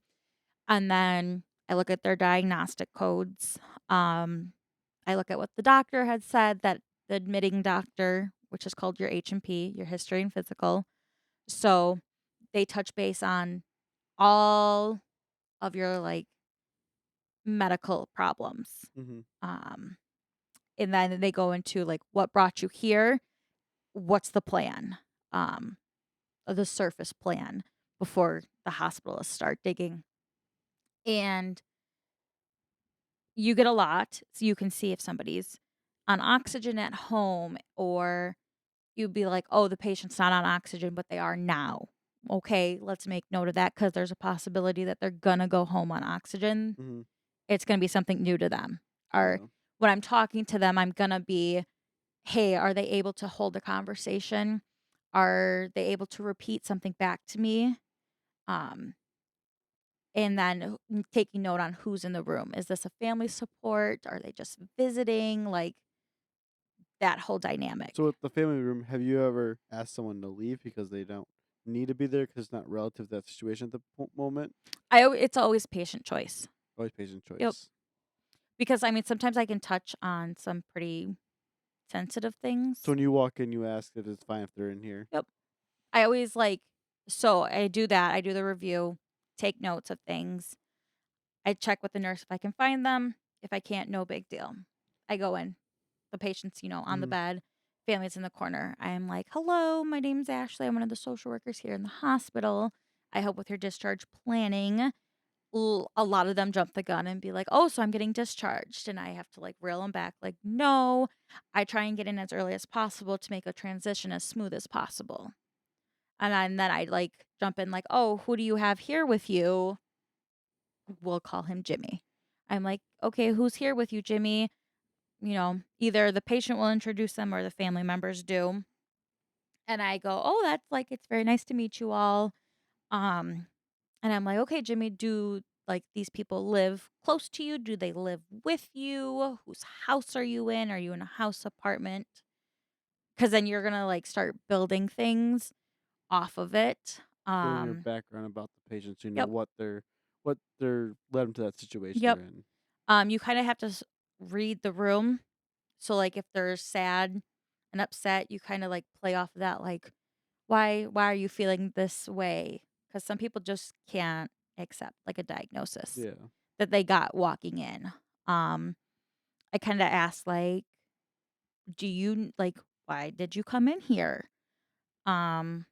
And then I look at their diagnostic codes. I look at what the doctor had said that the admitting doctor, which is called your H&P, your history and physical. So they touch base on all of your like medical problems. Mm-hmm. And then they go into like what brought you here, what's the plan, the surface plan before the hospitalists start digging. And you get a lot, so you can see if somebody's on oxygen at home, or you'd be like, oh, the patient's not on oxygen, but they are now. Okay, let's make note of that because there's a possibility that they're going to go home on oxygen. Mm-hmm. It's going to be something new to them. Or Yeah. when I'm talking to them, I'm going to be, hey, are they able to hold a conversation? Are they able to repeat something back to me? And then taking note on who's in the room. Is this a family support? Are they just visiting? Like that whole dynamic. So with the family room, have you ever asked someone to leave because they don't need to be there because it's not relative to that situation at the moment? It's always patient choice. Always patient choice. Yep. Because I mean, sometimes I can touch on some pretty sensitive things. So when you walk in, you ask if it's fine if they're in here. Yep. I always so I do that. I do the review, take notes of things. I check with the nurse if I can find them. If I can't, no big deal. I go in. The patient's, on the Mhm. bed. Family's in the corner. I'm like, hello, my name's Ashley. I'm one of the social workers here in the hospital. I help with your discharge planning. A lot of them jump the gun and be like, oh, so I'm getting discharged. And I have to reel them back. Like, no, I try and get in as early as possible to make a transition as smooth as possible. And then I jump in like, oh, who do you have here with you? We'll call him Jimmy. I'm like, okay, who's here with you, Jimmy? Either the patient will introduce them or the family members do. And I go, oh, that's it's very nice to meet you all. Um, and I'm like, okay, Jimmy, do these people live close to you? Do they live with you? Whose house are you in? Are you in a house apartment? Because then you're going to start building things off of it. Building your background about the patient, so you know Yep. what they're led them to that situation Yep. they're in. You kind of have to read the room. So if they're sad and upset, you kind of play off of that. Why are you feeling this way? Because some people just can't accept a diagnosis Yeah. that they got walking in. I kind of ask do you why did you come in here? Um,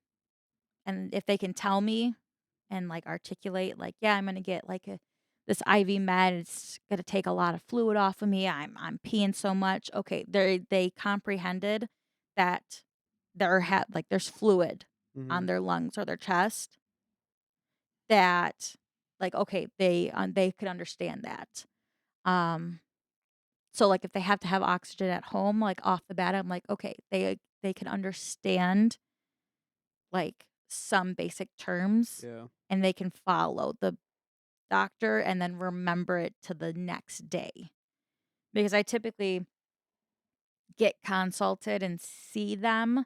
and if they can tell me and articulate yeah, I'm gonna get this IV med. It's gonna take a lot of fluid off of me. I'm peeing so much. Okay, they comprehended that there's fluid on Mm-hmm. their lungs or their chest. That okay, they could understand that. Um, so if they have to have oxygen at home, off the bat, I'm like, okay, they can understand some basic terms, Yeah. and they can follow the doctor and then remember it to the next day. Because I typically get consulted and see them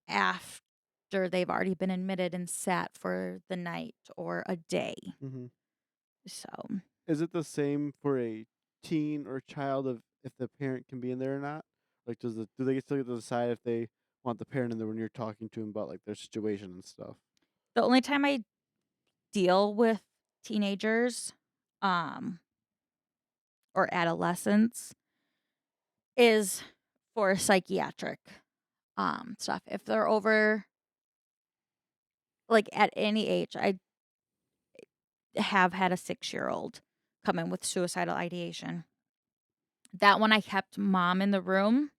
after they've already been admitted and sat for the night or a day. Mm-hmm. So, Is it the same for a teen or child of if the parent can be in there or not? Do they still get to decide if they want the parent in there when you're talking to them about their situation and stuff? the only time I deal with teenagers or adolescents is for psychiatric stuff. If they're over at any age, I have had a 6-year-old come in with suicidal ideation. That one I kept mom in the room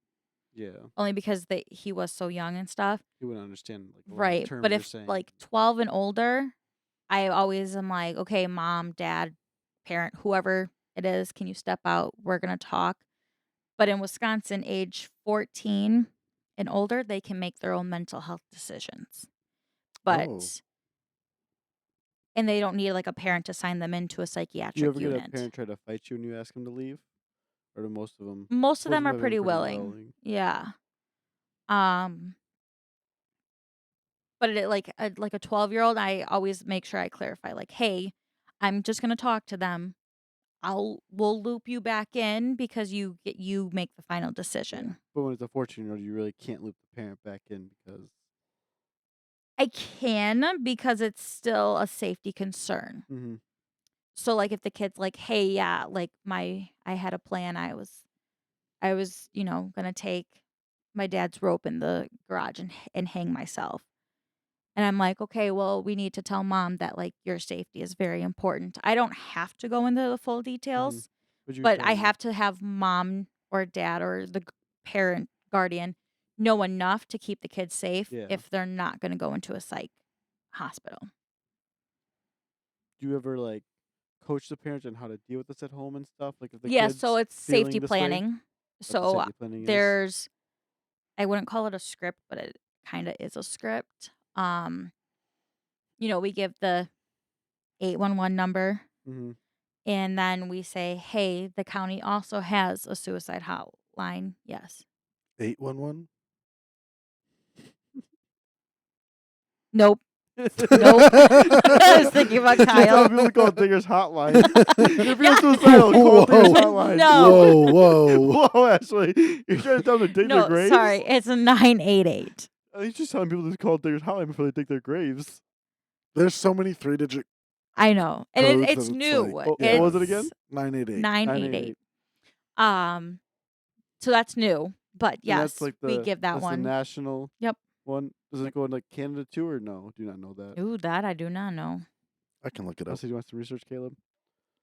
Yeah. only because he was so young and stuff. You wouldn't understand a lot of Right. terms But you're if saying. 12 and older, I always am like, okay, mom, dad, parent, whoever it is, can you step out? We're going to talk. But in Wisconsin, age 14 and older, they can make their own mental health decisions. Oh. And they don't need a parent to sign them into a Do you psychiatric ever get a unit. parent try to fight you when you ask them to leave? Or do most of them Most of them are have been pretty willing. Yeah. Um, but like a 12-year-old, I always make sure I clarify hey, I'm just going to talk to them. we'll loop you back in because you make the final decision. But when it's a 14-year-old, you really can't loop the parent back in because I can because it's still a safety concern. mm-hmm. So like if the kid's like, hey, yeah, like I had a plan. I was gonna take my dad's rope in the garage and hang myself. And I'm like, okay, well, we need to tell mom that like your safety is very important. I don't have to go into the full details, But you but I can. have to have mom or dad or the parent guardian know enough to keep the kids safe Yeah. if they're not going to go into a psych hospital. Do you ever like coach the parents on how to deal with this at home and stuff? Like if the Yeah, kids so it's feeling safety this way? planning. That's what So safety planning is. there's, I wouldn't call it a script, but it kind of is a script. We give the 811 number. Mm-hmm. And then we say, hey, the county also has a suicide hotline. Yes. 811? Nope. I was thinking about Just tell Kyle. people to call Digger's hotline. If you're suicidal, call Digger's hotline. No. Whoa. Whoa, Ashley. You're trying to tell them to dig their No, graves? sorry. It's a 988. He's just telling people to call Digger's hotline before they dig their graves. There's so many 3-digit I know. And codes it's that new. like- What was it again? 988. 988. So that's new. But And yes, that's like we give that that's one. the national Yep. one. Does it go in like Canada too, or no? Do you not know that? Ooh, that I do not know. I can look it up. So you want some research, Caleb?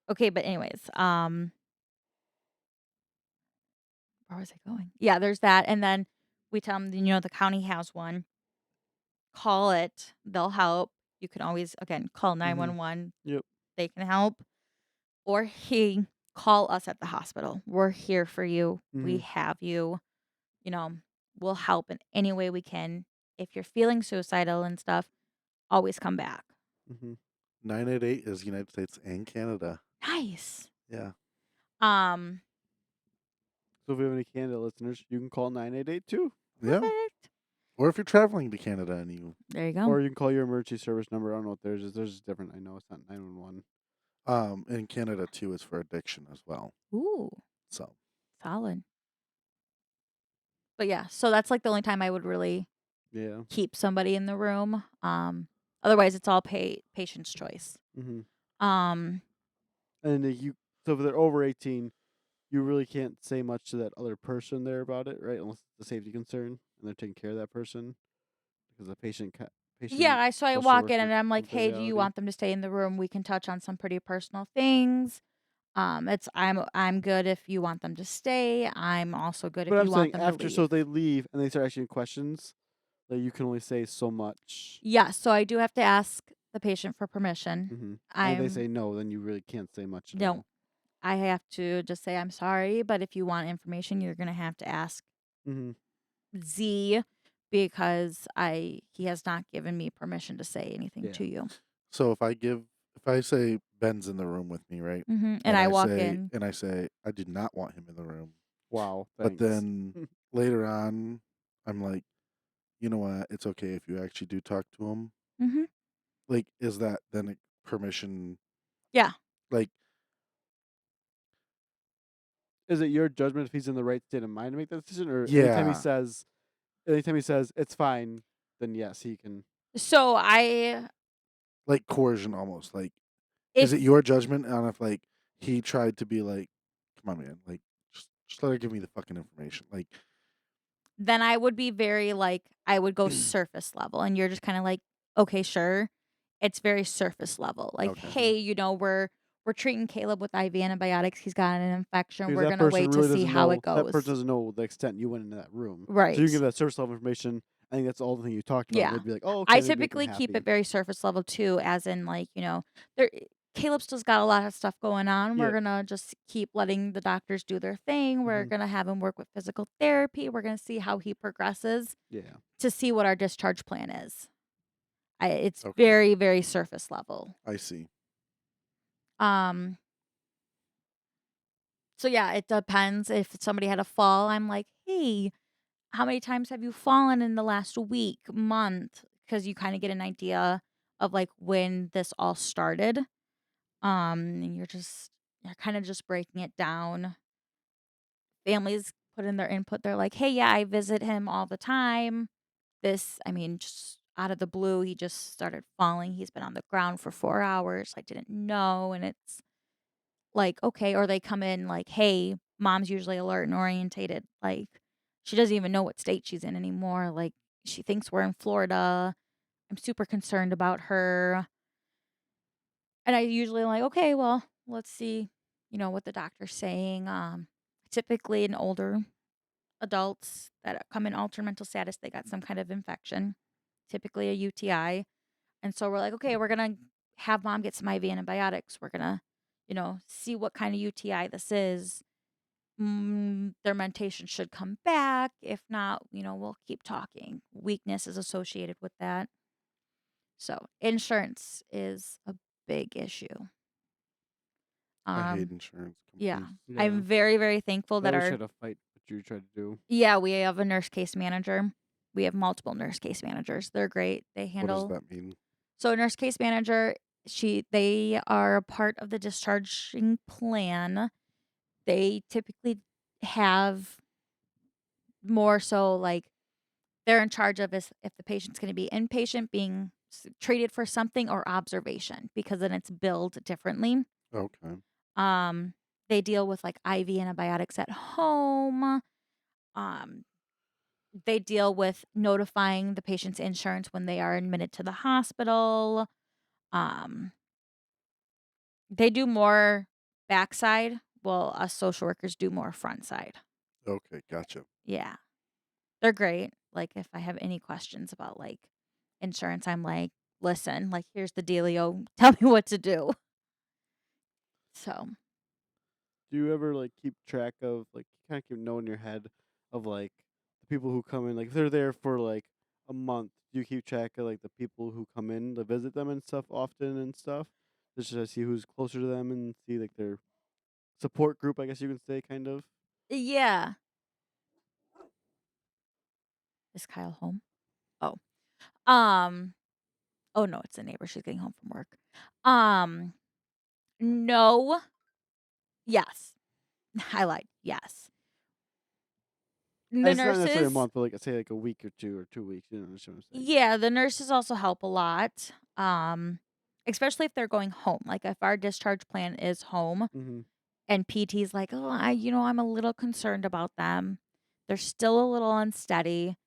Okay, but anyways, where was I going? Yeah, there's that. And then we tell them, the county has one. Call it. They'll help. You can always, again, call 911. Yep. They can help. Or call us at the hospital. We're here for you. We have you. We'll help in any way we can. If you're feeling suicidal and stuff, always come back. 988 is United States and Canada. Nice. Yeah. So if we have any Canada listeners, you can call 988 too. Yeah. Perfect. Or if you're traveling to Canada and you There you go. Or you can call your emergency service number. I don't know what theirs is. Theirs is different. I know it's not 911. in Canada too is for addiction as well. Ooh, So solid. But yeah, so that's like the only time I would really keep somebody in the room. Otherwise, it's all patient's choice. Mm-hmm. Um, And so if they're over 18, you really can't say much to that other person there about it, right? Unless it's a safety concern and they're taking care of that person, because the patient. Yeah, I social walk in worker and I'm like, hey, do you confidentiality. want them to stay in the room? We can touch on some pretty personal things. I'm good if you want them to stay. I'm also good But if I'm you saying want them after, to leave. so if they leave and they start asking questions, that you can only say so much. Yeah, so I do have to ask the patient for permission. Mm-hmm. And if they say no, then you really can't say much at all. No, I have to just say I'm sorry, but if you want information, you're gonna have to ask Z, because he has not given me permission to say anything to you. So if I say Ben's in the room with me, right? And I walk in. And I say I do not want him in the room. Wow. But Thanks. then later on, I'm like, you know what? It's okay if you actually do talk to him. Mm-hmm. Like, is that then a permission? Yeah. Like, is it your judgment if he's in the right state of mind to make that decision, or Yeah. anytime he says it's fine, then yes, he can. So like coercion almost. Like, is it your judgment on if like he tried to be like, come on, man, like just let her give me the fucking information, like. Then I would be very like, I would go surface level, and you're just kind of like, okay, sure. It's very surface level. Like, Okay. hey, we're treating Caleb with IV antibiotics. He's got an infection. Because We're that gonna person wait really to see doesn't how know- it goes. That person doesn't know the extent you went into that room. Right. So you give that surface level information. I think that's all the thing you talked about. Yeah. They'd be like, oh, okay. I they'd make him typically keep happy. it very surface level too, as in like, Caleb still's got a lot of stuff going on. Yeah. We're gonna just keep letting the doctors do their thing. We're gonna have him work with physical therapy. We're gonna see how he progresses Yeah. to see what our discharge plan is. It's Okay. very, very surface level. I see. So yeah, it depends. If somebody had a fall, I'm like, hey, how many times have you fallen in the last week, month? Because you kind of get an idea of like when this all started. And you're just, they're kind of just breaking it down. Families put in their input. They're like, "Hey, yeah, I visit him all the time." Just out of the blue, he just started falling. He's been on the ground for 4 hours. I didn't know, and it's like, okay, or they come in like, "Hey, mom's usually alert and orientated." Like, she doesn't even know what state she's in anymore. Like, she thinks we're in Florida. I'm super concerned about her. And I usually am like, "Okay, well, let's see, what the doctor's saying." Typically in older adults that come in altered mental status, they got some kind of infection, typically a UTI. And so we're like, "Okay, we're going to have mom get some IV antibiotics. We're going to, see what kind of UTI this is. Their mentation should come back. If not, we'll keep talking." Weakness is associated with that. So insurance is a big issue. I hate Um, insurance yeah, companies. Yeah. I'm very, very thankful I that wish I had to fight what you tried to do. we have a nurse case manager. We have multiple nurse case managers. They're great. They What does handle. that mean? So a nurse case manager, they are a part of the discharging plan. They typically have more so like they're in charge of if the patient's going to be inpatient being treated for something or observation because then it's billed differently. Okay. Um, they deal with like IV antibiotics at home. Um, they deal with notifying the patient's insurance when they are admitted to the hospital. Um, they do more backside, while us social workers do more front side. Okay, gotcha. Yeah, they're great. Like if I have any questions about like insurance, I'm like, listen, like here's the dealio. Tell me what to do. So Do you ever like keep track of like kind of keep know in your head of like the people who come in, like if they're there for like a month? Do you keep track of like the people who come in to visit them and stuff often and stuff, just to see who's closer to them and see like their support group, I guess you can say, kind of. yeah, is Kyle home? Oh, um, oh no, it's the neighbor. She's getting home from work. Um, no, yes, I lied. Yes, And the it's not necessarily a nurses. month, but like say like a week or 2 weeks. You know what I'm saying? Yeah, the nurses also help a lot. Especially if they're going home. Like if our discharge plan is home Mm-hmm. and PT's like, "Oh, I'm a little concerned about them. They're still a little unsteady.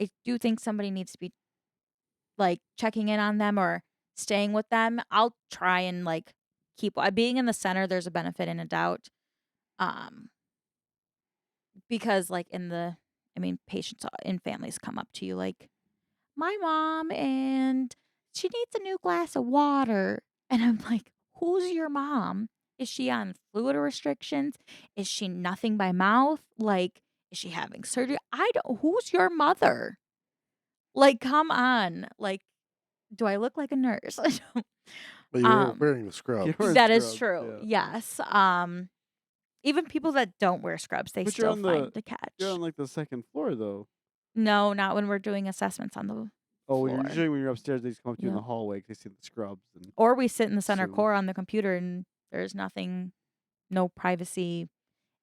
I do think somebody needs to be like checking in on them or staying with them." I'll try and like keep being in the center. There's a benefit and a doubt. Um, because like patients and families come up to you like, "My mom and she needs a new glass of water." And I'm like, "Who's your mom? Is she on fluid restrictions? Is she nothing by mouth? Like, is she having surgery? I don't, who's your mother? Like, come on. Like, do I look like a nurse?" But you were um, wearing the scrubs. You're in that is scrubs, true. yeah. Yes. Even people that don't wear scrubs, they But you're still on find the the you're catch. on like the second floor though. No, not when we're doing assessments on the Oh, floor. when you're upstairs, they just come up to you in Yep. the hallway 'cause they see the scrubs and Or we sit in the center assume. core on the computer and there's nothing, no privacy,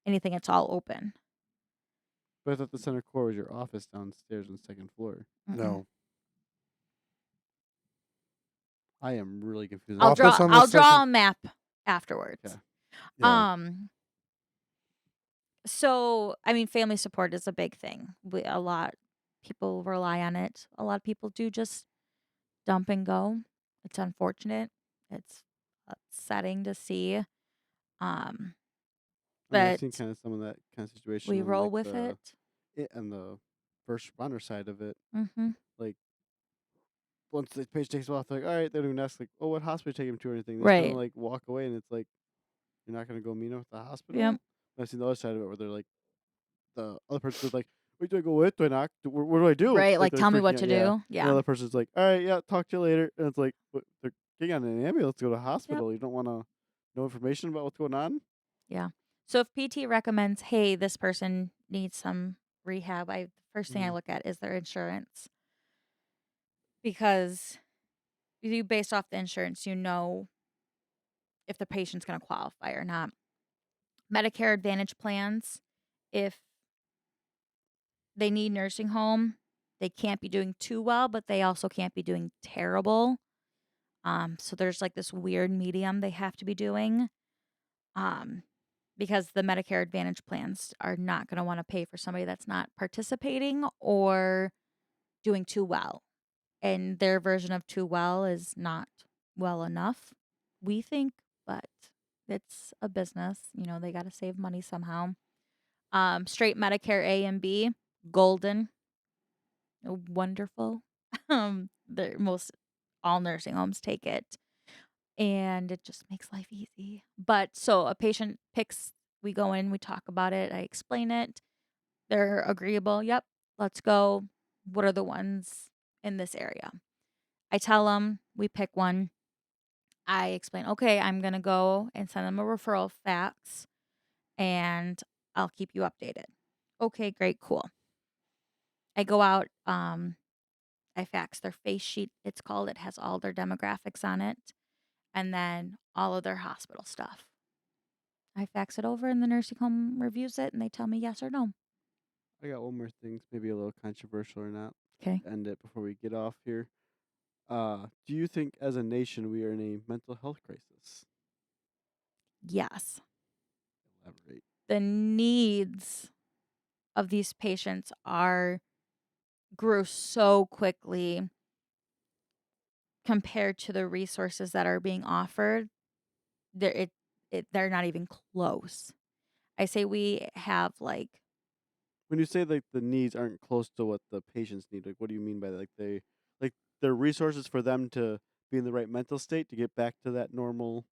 anything. It's all open. But I thought the center core was your office downstairs on the second floor. Mm-mm. No. I am really confused. I'll Office draw. on the I'll draw second. a map afterwards. Okay. Yeah. So family support is a big thing. A lot people rely on it. A lot of people do just dump and go. It's unfortunate. It's upsetting to see. Um, I mean, I've seen but kind of some of that kind of situation we on roll like with it. and the first responder side of it. Mm-hmm. Like once the patient takes off, they're like, all right, they don't even ask like, oh, what hospital you take him to or anything. They just kind Right. of like walk away, and it's like you're not gonna go meet him at the hospital. Yep. And I've seen the other side of it where they're like, the other person's like, wait, do I go with? Do I not? What do I do? Right. Like they're tell me freaking what out, to yeah. do. And the Yeah. other person's like, all right, yeah, talk to you later. And it's like, what, they're getting on an ambulance to go to the Yep. hospital. You don't want to know information about what's going on? Yeah. So if PT recommends, hey, this person needs some rehab, the first thing I Mhm. look at is their insurance. Because based off the insurance, if the patient's going to qualify or not. Medicare Advantage plans, if they need nursing home, they can't be doing too well, but they also can't be doing terrible. So there's like this weird medium they have to be doing. Because the Medicare Advantage plans are not going to want to pay for somebody that's not participating or doing too well. And their version of too well is not well enough, we think, but it's a business. They got to save money somehow. Straight Medicare A and B, golden, wonderful. Most all nursing homes take it, and it just makes life easy. But so a patient picks, we go in, we talk about it, I explain it. They're agreeable. Yep, let's go. What are the ones in this area? I tell them, we pick one. I explain, okay, I'm going to go and send them a referral fax, and I'll keep you updated. Okay, great, cool. I go out, I fax their face sheet, it's called. It has all their demographics on it, and then all of their hospital stuff. I fax it over, and the nursing home reviews it, and they tell me yes or no. I got one more thing, maybe a little controversial or not. Okay. End it before we get off here. Do you think as a nation we are in a mental health crisis? Yes. Elaborate. The needs of these patients grew so quickly compared to the resources that are being offered. They're not even close. I say we have like, When you say like the needs aren't close to what the patients need, like what do you mean by that? Like there are resources for them to be in the right mental state to get back to that normal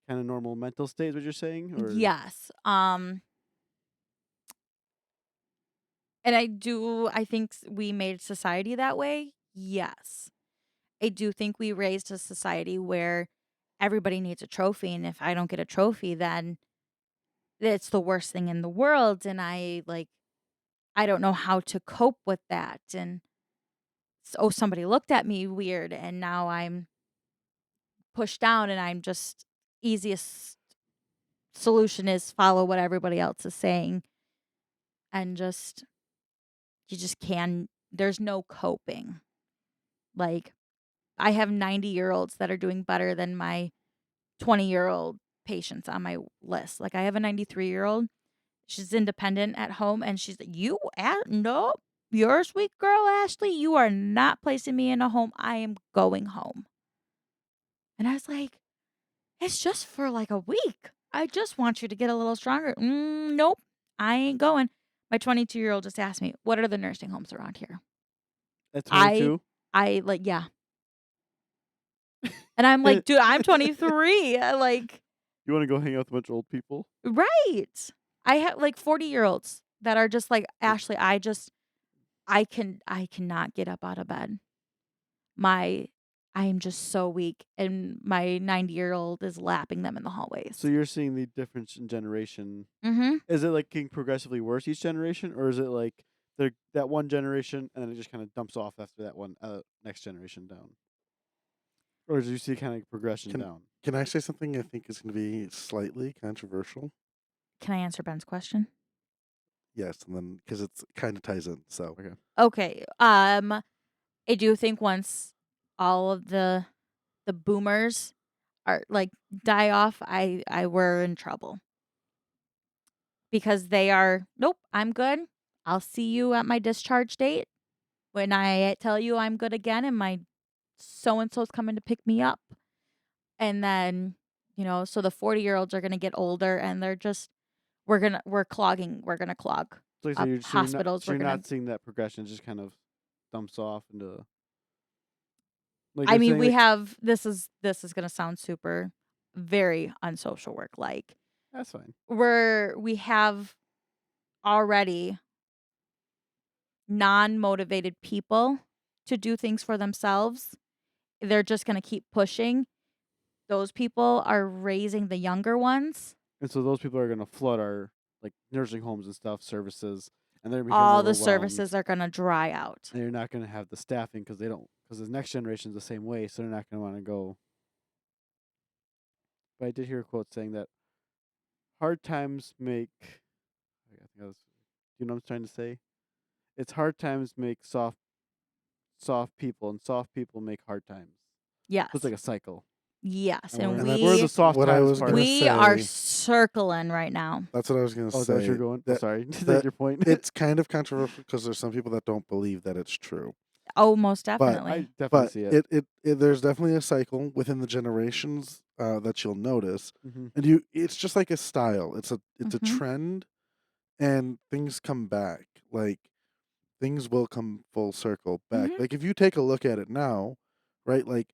mental state is what you're saying? Or yes. And I think we made society that way. Yes. I do think we raised a society where everybody needs a trophy, and if I don't get a trophy, then it's the worst thing in the world, and I don't know how to cope with that. And so somebody looked at me weird, and now I'm pushed down, and I'm just easiest solution is follow what everybody else is saying, and you just can. There's no coping. Like, I have 90-year-olds that are doing better than my 20-year-old patients on my list. Like, I have a 93-year-old. She's independent at home, and she's like, nope, you're a sweet girl, Ashley. You are not placing me in a home. I am going home. And I was like, it's just for like a week. I just want you to get a little stronger. Nope, I ain't going. My 22-year-old just asked me, what are the nursing homes around here? at I 22? yeah. And I'm like, dude, I'm 23. You want to go hang out with a bunch of old people? Right. I have like 40-year-olds that are just like, Ashley, I cannot get up out of bed. I am just so weak, and my 90-year-old is lapping them in the hallways. So you're seeing the difference in generation. Mm-hmm. Is it like getting progressively worse each generation, or is it like that one generation and then it just kind of dumps off after that one next generation down? Or do you see kind of progression down? Can I say something I think is going to be slightly controversial? Can I answer Ben's question? Yes, and then because it kind of ties in. So Okay. I do think once all of the boomers are like die off, we're in trouble. Because they are, nope, I'm good. I'll see you at my discharge date when I tell you I'm good again, and my so-and-so's coming to pick me up. And then, so the 40-year-olds are going to get older, and they're just, we're going to clog So up you're hospitals. you're not seeing that progression, it just kind of dumps off into. Like I you're mean, saying, we like, have, this is going to sound super, very unsocial work. Like, that's fine. we have already non-motivated people to do things for themselves. They're just going to keep pushing. Those people are raising the younger ones. And so those people are going to flood our like nursing homes and stuff, services, and they're All the services are going to dry out. And you're not going to have the staffing because the next generation's the same way, so they're not going to want to go. but I did hear a quote saying that hard times make. I think I was. You know what I'm trying to say? It's hard times make soft people, and soft people make hard times. Yes. So it's like a cycle. Yes. And And we're the soft what I times was part. gonna we are say. circling right now. That's what I was gonna Oh, say. that's where you're going. that- Sorry, is that that your point? It's kind of controversial because there's some people that don't believe that it's true. Oh, most I definitely. definitely But see it. it there's definitely a cycle within the generations that you'll notice, Mm-hmm. and it's just like a style. It's a Mhm. trend, and things come back. Like things will come full circle back. Mhm. Like if you take a look at it now, right? Like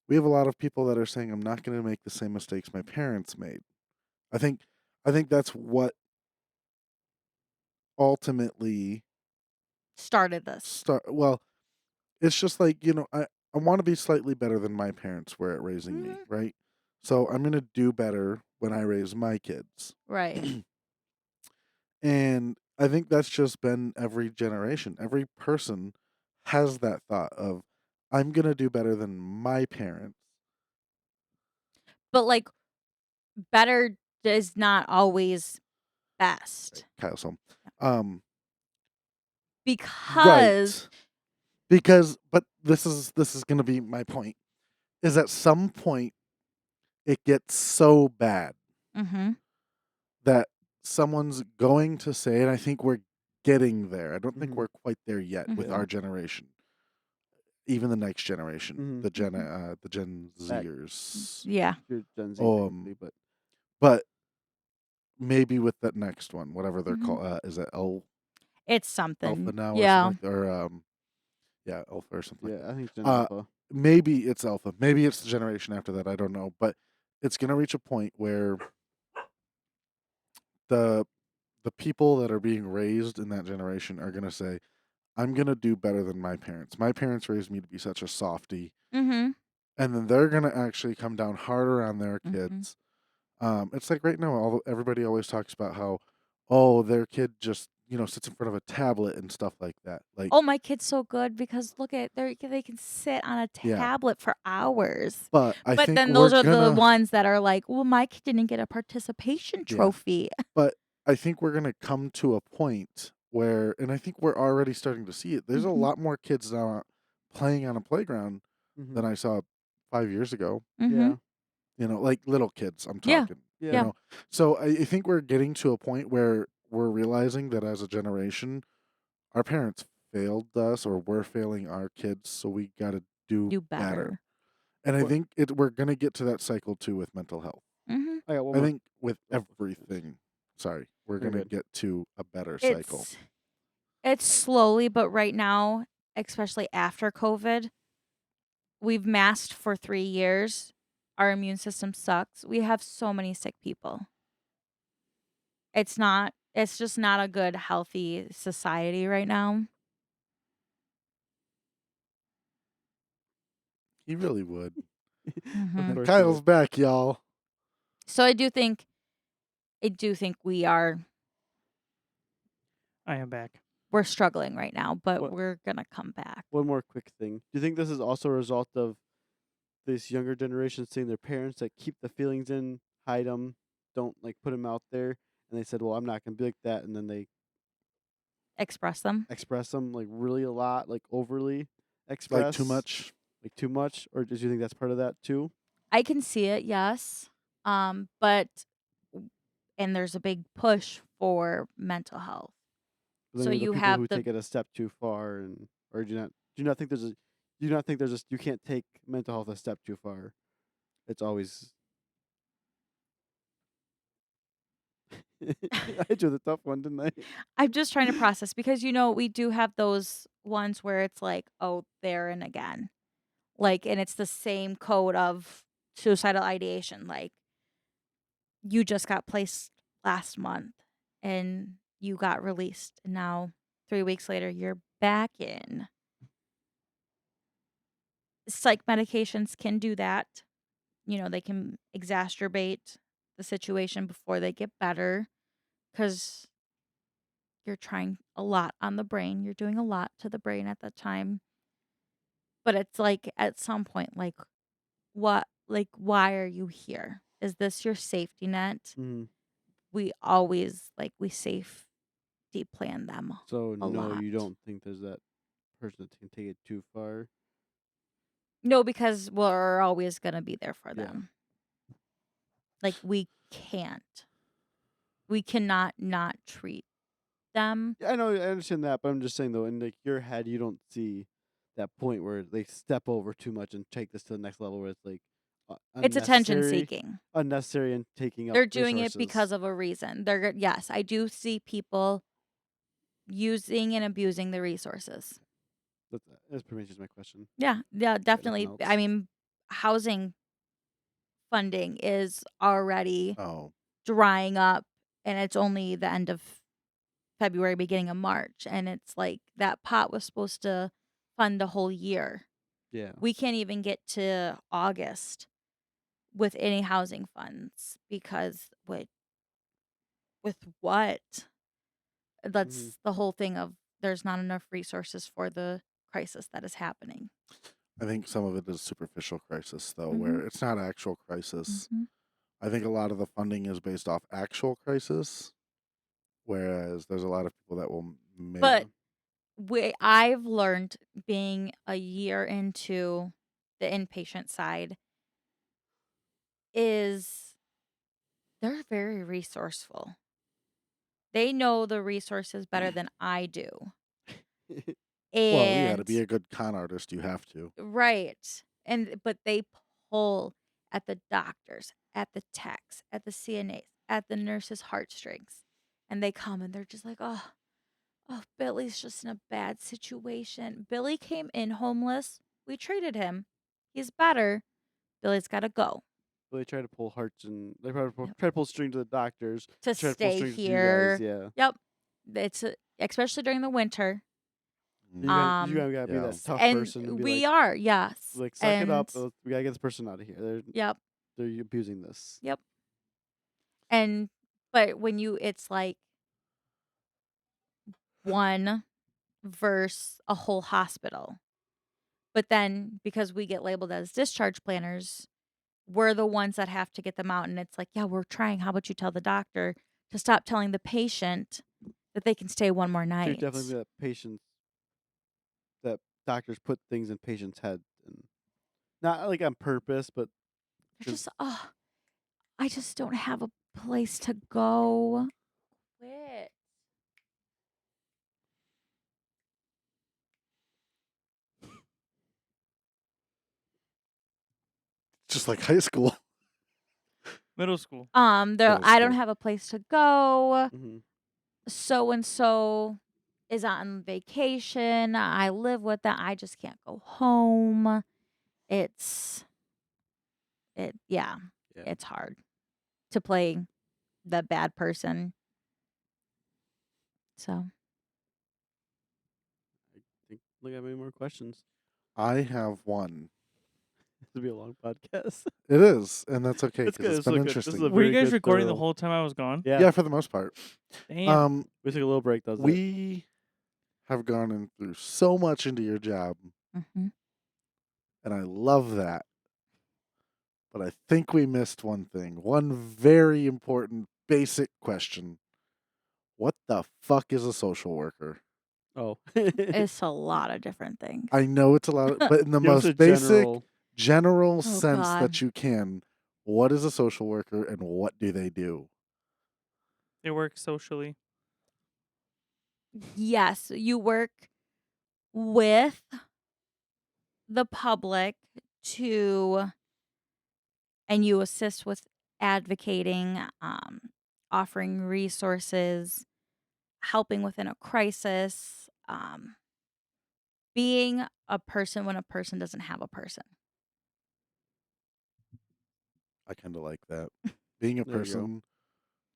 we have a lot of people that are saying, "I'm not going to make the same mistakes my parents made." I think that's what ultimately Started this. start. Well, it's just like I want to be slightly better than my parents were at raising me, Mhm. right? So I'm gonna do better when I raise my kids, Right. and I think that's just been every generation. Every person has that thought of, I'm gonna do better than my parents. But like better is not always best. Kyle's home. Um, Because right. Because, but this is gonna be my point. Is at some point it gets so bad Mhm. that someone's going to say, and I think we're getting there. I don't think Mhm. we're quite there yet with Mhm. our generation. Even the next generation, Mhm. the Gen That- Zers. Yeah. You're Gen Z, Um, technically, But maybe with that next one, whatever they're Mhm. called, is it It's something. Alpha now Yeah. or something or yeah, Alpha or something like yeah, I think Gen Uh, Alpha. maybe it's Alpha. Maybe it's the generation after that. I don't know. But it's going to reach a point where the people that are being raised in that generation are going to say, I'm going to do better than my parents. My parents raised me to be such a softie. Mhm. And then they're going to actually come down harder on their Mhm. kids. It's like right now, everybody always talks about how, oh, their kid just, sits in front of a tablet and stuff like that. Like, Oh, my kid's so good because look at they can sit on a Yeah. tablet for hours. but I But think then we're those are the gonna, ones that are like, well, my kid didn't get a participation Yeah. trophy. but I think we're gonna come to a point where, and I think we're already starting to see it. There's a Mhm. lot more kids now playing on a playground Mhm. than I saw 5 years ago. Mhm. Yeah, Like little kids, I'm Yeah. talking. yeah. Yeah. So I think we're getting to a point where we're realizing that as a generation, our parents failed us, or we're failing our kids, so we got to do Do better. better. And I What- think we're gonna get to that cycle too with mental health. Mhm. I got one I more. think with Oh, please. everything, sorry, we're You're gonna good. get to a better cycle. It's slowly, but right now, especially after COVID, we've masked for 3 years. Our immune system sucks. We have so many sick people. It's just not a good, healthy society right now. He really would. Mhm. Of And course, Kyle's you back, y'all. So I do think we are I am back. we're struggling right now, but What- we're gonna come back. One more quick thing. Do you think this is also a result of this younger generation seeing their parents that keep the feelings in, hide them, don't like put them out there, and they said, "Well, I'm not gonna be like that," and then they Express them. express them like really a lot, like overly express, Like too much. like too much, or do you think that's part of that too? I can see it, yes. But and there's a big push for mental health. But then So you have the you people have who the take it a step too far, and or do you not think you can't take mental health a step too far? It's always I drew the tough one, didn't I? I'm just trying to process because we do have those ones where it's like, oh, there and again. Like, and it's the same code of suicidal ideation. Like, you just got placed last month and you got released. And now 3 weeks later, you're back in. Psych medications can do that. They can exacerbate the situation before they get better because you're trying a lot on the brain. You're doing a lot to the brain at that time. But it's like at some point, like, what, like, why are you here? Is this your safety net? Mm-hmm. We always we safety plan them. So A no, you lot. don't think there's that person that can take it too far? No, because we're always gonna be there for Yeah. them. Like we can't. We cannot not treat them. Yeah, I know, I understand that, but I'm just saying though, in like your head, you don't see that point where they step over too much and take this to the next level, where it's like It's attention unnecessary, seeking. unnecessary, and taking up They're doing it resources. because of a reason. Yes, I do see people using and abusing the resources. That's pretty much just my question. Yeah, definitely. nothing I else. mean, housing funding is already Oh, drying up, and it's only the end of February, beginning of March, and it's like that pot was supposed to fund the whole year. Yeah. We can't even get to August with any housing funds because with what? That's the whole thing of there's not enough resources for the crisis that is happening. I think some of it is superficial crisis, though, Mhm. where it's not actual crisis. Mhm. I think a lot of the funding is based off actual crisis, whereas there's a lot of people that will maybe. But I've learned being a year into the inpatient side is they're very resourceful. They know the resources better than I do. Well, yeah, to And be a good con artist, you have to. right. But they pull at the doctors, at the techs, at the CNAs, at the nurses' heartstrings. And they come and they're just like, oh, Billy's just in a bad situation. Billy came in homeless. We treated him. He's better. Billy's got to go They try to pull hearts and they try to Yep. pull strings to the doctors. to Try to pull stay strings to you here. guys. Yeah. Yep. It's especially during the winter. You gotta be Yeah. that tough And person and be we like, are, yes. suck it up. And We gotta get this person out of here. yep. They're abusing this. Yep. But when it's like one versus a whole hospital. But then because we get labeled as discharge planners, we're the ones that have to get them out. And it's like, yeah, we're trying. How about you tell the doctor to stop telling the patient that they can stay one more So night? you're definitely that patients that doctors put things in patients' heads, and not like on purpose, but They're just, I just don't have a place to go. Quit. Just like high school. Middle school. I don't school. have a place to go. mhm. So and so is on vacation. I live with them. I just can't go home. Yeah. It's hard to play the bad person. So think we have any more questions. I have one. This will be a long podcast. It is, and that's okay That's because good. it's This been is good. This is interesting. a Were you very guys good, recording the thorough- whole time I was gone? Yeah. For the most part. Damn. We took a little break. That was it. We have gone in through so much into your job, mhm. and I love that. But I think we missed one thing. One very important, basic question. What the fuck is a social worker? Oh. It's a lot of different things. I know it's a lot, but in the Give us a most basic, general Oh, sense God. that you can, what is a social worker and what do they do? They work socially. Yes, you work with the public and you assist with advocating, offering resources, helping within a crisis, being a person when a person doesn't have a person. I kind of like that. Being a There you go. person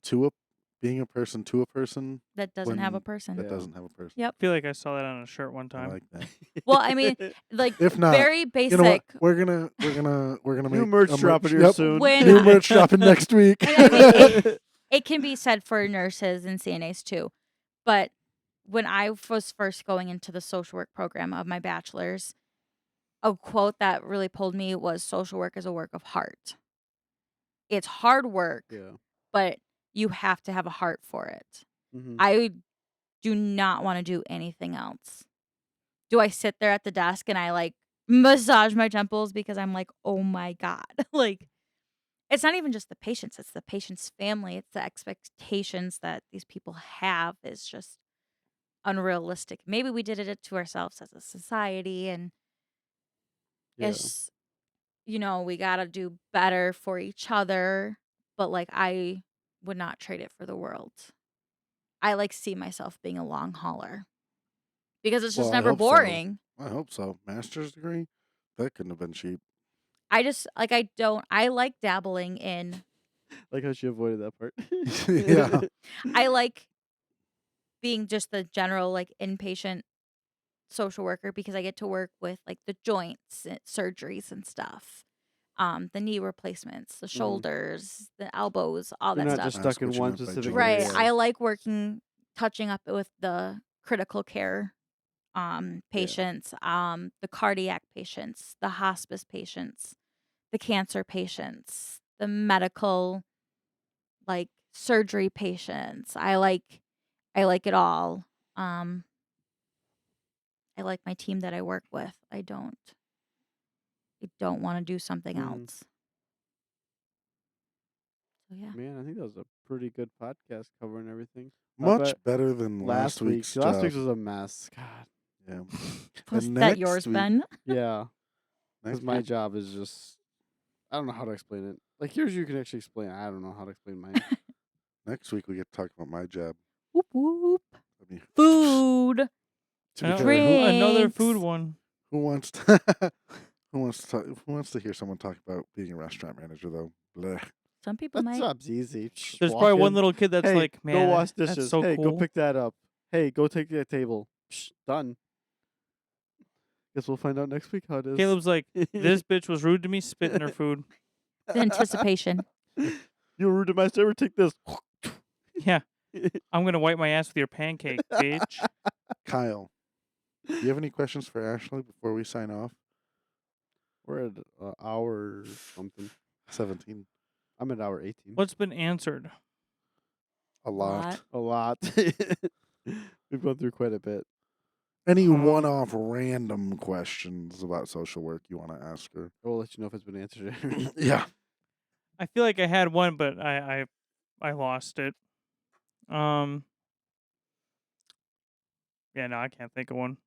to a being a person to a person That doesn't have a when person. that Yeah. doesn't have a person. Yep. I feel like I saw that on a shirt one I time. like that. Well, I mean, like If not, very basic. You know what? We're gonna New make merch a dropping here yep, soon. When- New merch dropping next week. I mean, it can be said for nurses and CNAs too. But when I was first going into the social work program of my bachelor's, a quote that really pulled me was social work is a work of heart. it's hard work, Yeah. but you have to have a heart for it. Mm-hmm. I do not want to do anything else. Do I sit there at the desk and I like massage my temples because I'm like, oh my God. Like, it's not even just the patients, it's the patient's family. It's the expectations that these people have is just unrealistic. Maybe we did it to ourselves as a society, and Yeah. it's, we got to do better for each other. But like, I would not trade it for the world. I like see myself being a long hauler because it's just Well, I never hope so. boring. I hope so. Master's degree? That couldn't have been cheap. I just like, I like dabbling in, Like how she avoided that part. Yeah. I like being just the general like inpatient social worker because I get to work with like the joints and surgeries and stuff. The knee replacements, the shoulders, the elbows, all You're that not stuff. just That's stuck in what you one meant by specific joints. Right. area. I like touching up with the critical care patients, the cardiac patients, the hospice patients, the cancer patients, the medical like surgery patients. I like it all. I like my team that I work with. I don't want to do something Mhm. else. So yeah. Man, I think that was a pretty good podcast covering everything. I Much bet better than last week's Last job. week's was a mess. God. Yeah. Was And that yours, next week- Ben? Yeah. Next Because my week, job is just, I don't know how to explain it. Like yours, you can actually explain. I don't know how to explain mine. next week we get to talk about my job. Whoop whoop. I mean, Food. to be Ano- fair, Another food Drinks. one. who wants to who wants to hear someone talk about being a restaurant manager though? Blech. Some people That might. job's easy. Just There's walk probably one in. little kid that's Hey, like, man, go wash that's dishes. so Hey, cool. go pick that up. Hey, go take that table. Psh, done. Guess we'll find out next week how it is. Caleb's like, this bitch was rude to me, spit in her food. The anticipation. You were rude to my server. Take this. Yeah, I'm gonna wipe my ass with your pancake, bitch. Kyle, do you have any questions for Ashley before we sign off? We're at hour something. 17. I'm at hour 18. What's been answered? A lot. A lot. We've gone through quite a bit. Any one-off random questions about social work you want to ask her? I will let you know if it's been answered. Yeah. I feel like I had one, but I lost it. Yeah, no, I can't think of one.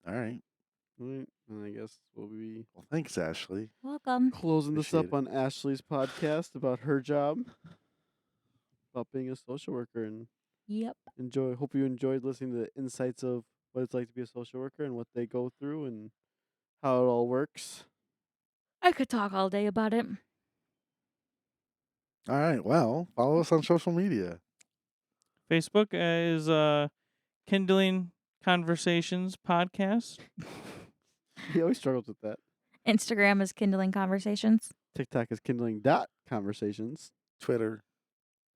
All right. Alright, and I guess we'll be Well, thanks, Ashley. Welcome. closing this Appreciate up on Ashley's podcast about her job, about being a social worker, and Yep. hope you enjoyed listening to the insights of what it's like to be a social worker and what they go through and how it all works. I could talk all day about it. All right. Well, follow us on social media. Facebook is Kindling Conversations Podcast. He always struggles with that. Instagram is Kindling Conversations. TikTok is kindling conversations. Twitter,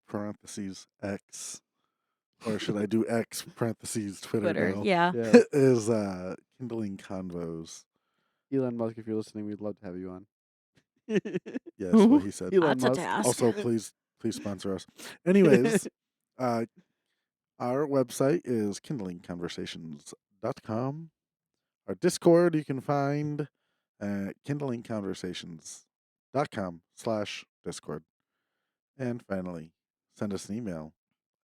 parentheses, X. Or should I do X, parentheses, Twitter now? Yeah. Yeah. Is Kindling Convos. Elon Musk, if you're listening, we'd love to have you on. Yes, what he said. Elon Lots of Musk. tasks. Also, please sponsor us. Anyways, our website is kindlingconversations.com. Our Discord you can find at kindlingconversations.com/Discord. And finally, send us an email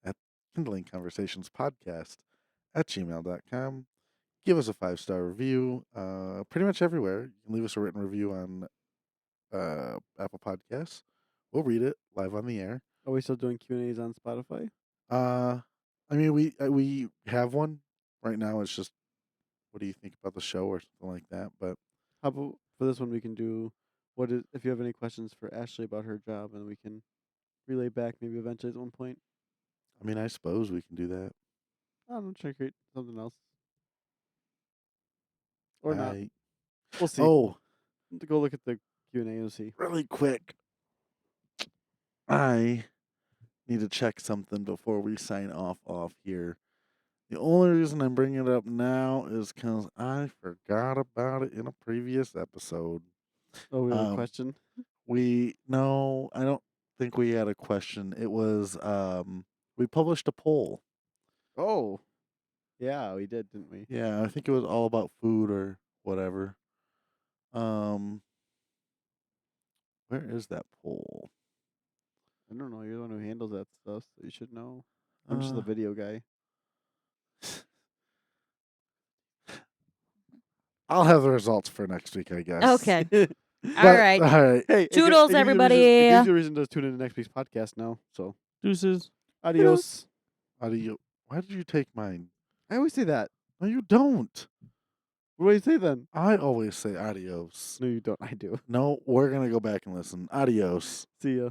at kindlingconversationspodcast@gmail.com. Give us a 5-star review pretty much everywhere. You can leave us a written review on Apple Podcasts. We'll read it live on the air. Are we still doing Q&As on Spotify? I mean, we have one right now. It's just, what do you think about the show or something like that? But How about for this one we can do if you have any questions for Ashley about her job, and we can relay back maybe eventually at one point. I mean, I suppose we can do that. I don't know, try to create something else. Or not. I- We'll see. Oh, Go look at the Q&A and see. really quick. I need to check something before we sign off here. The only reason I'm bringing it up now is because I forgot about it in a previous episode. Oh, we have a Um, question? No, I don't think we had a question. It was we published a poll. Oh, yeah, we did, didn't we? Yeah, I think it was all about food or whatever. Where is that poll? I don't know. You're the one who handles that stuff, so you should know. I'm just the Uh, video guy. I'll have the results for next week, I guess. Okay. But, All right. All right. Hey, Toodles, it everybody. gives you a reason to tune into next week's podcast now. So, Deuces. adios. Why did you take mine? I always say that. No, you don't. What do I say then? I always say adios. No, you don't. I do. No, we're gonna go back and listen. Adios. See ya.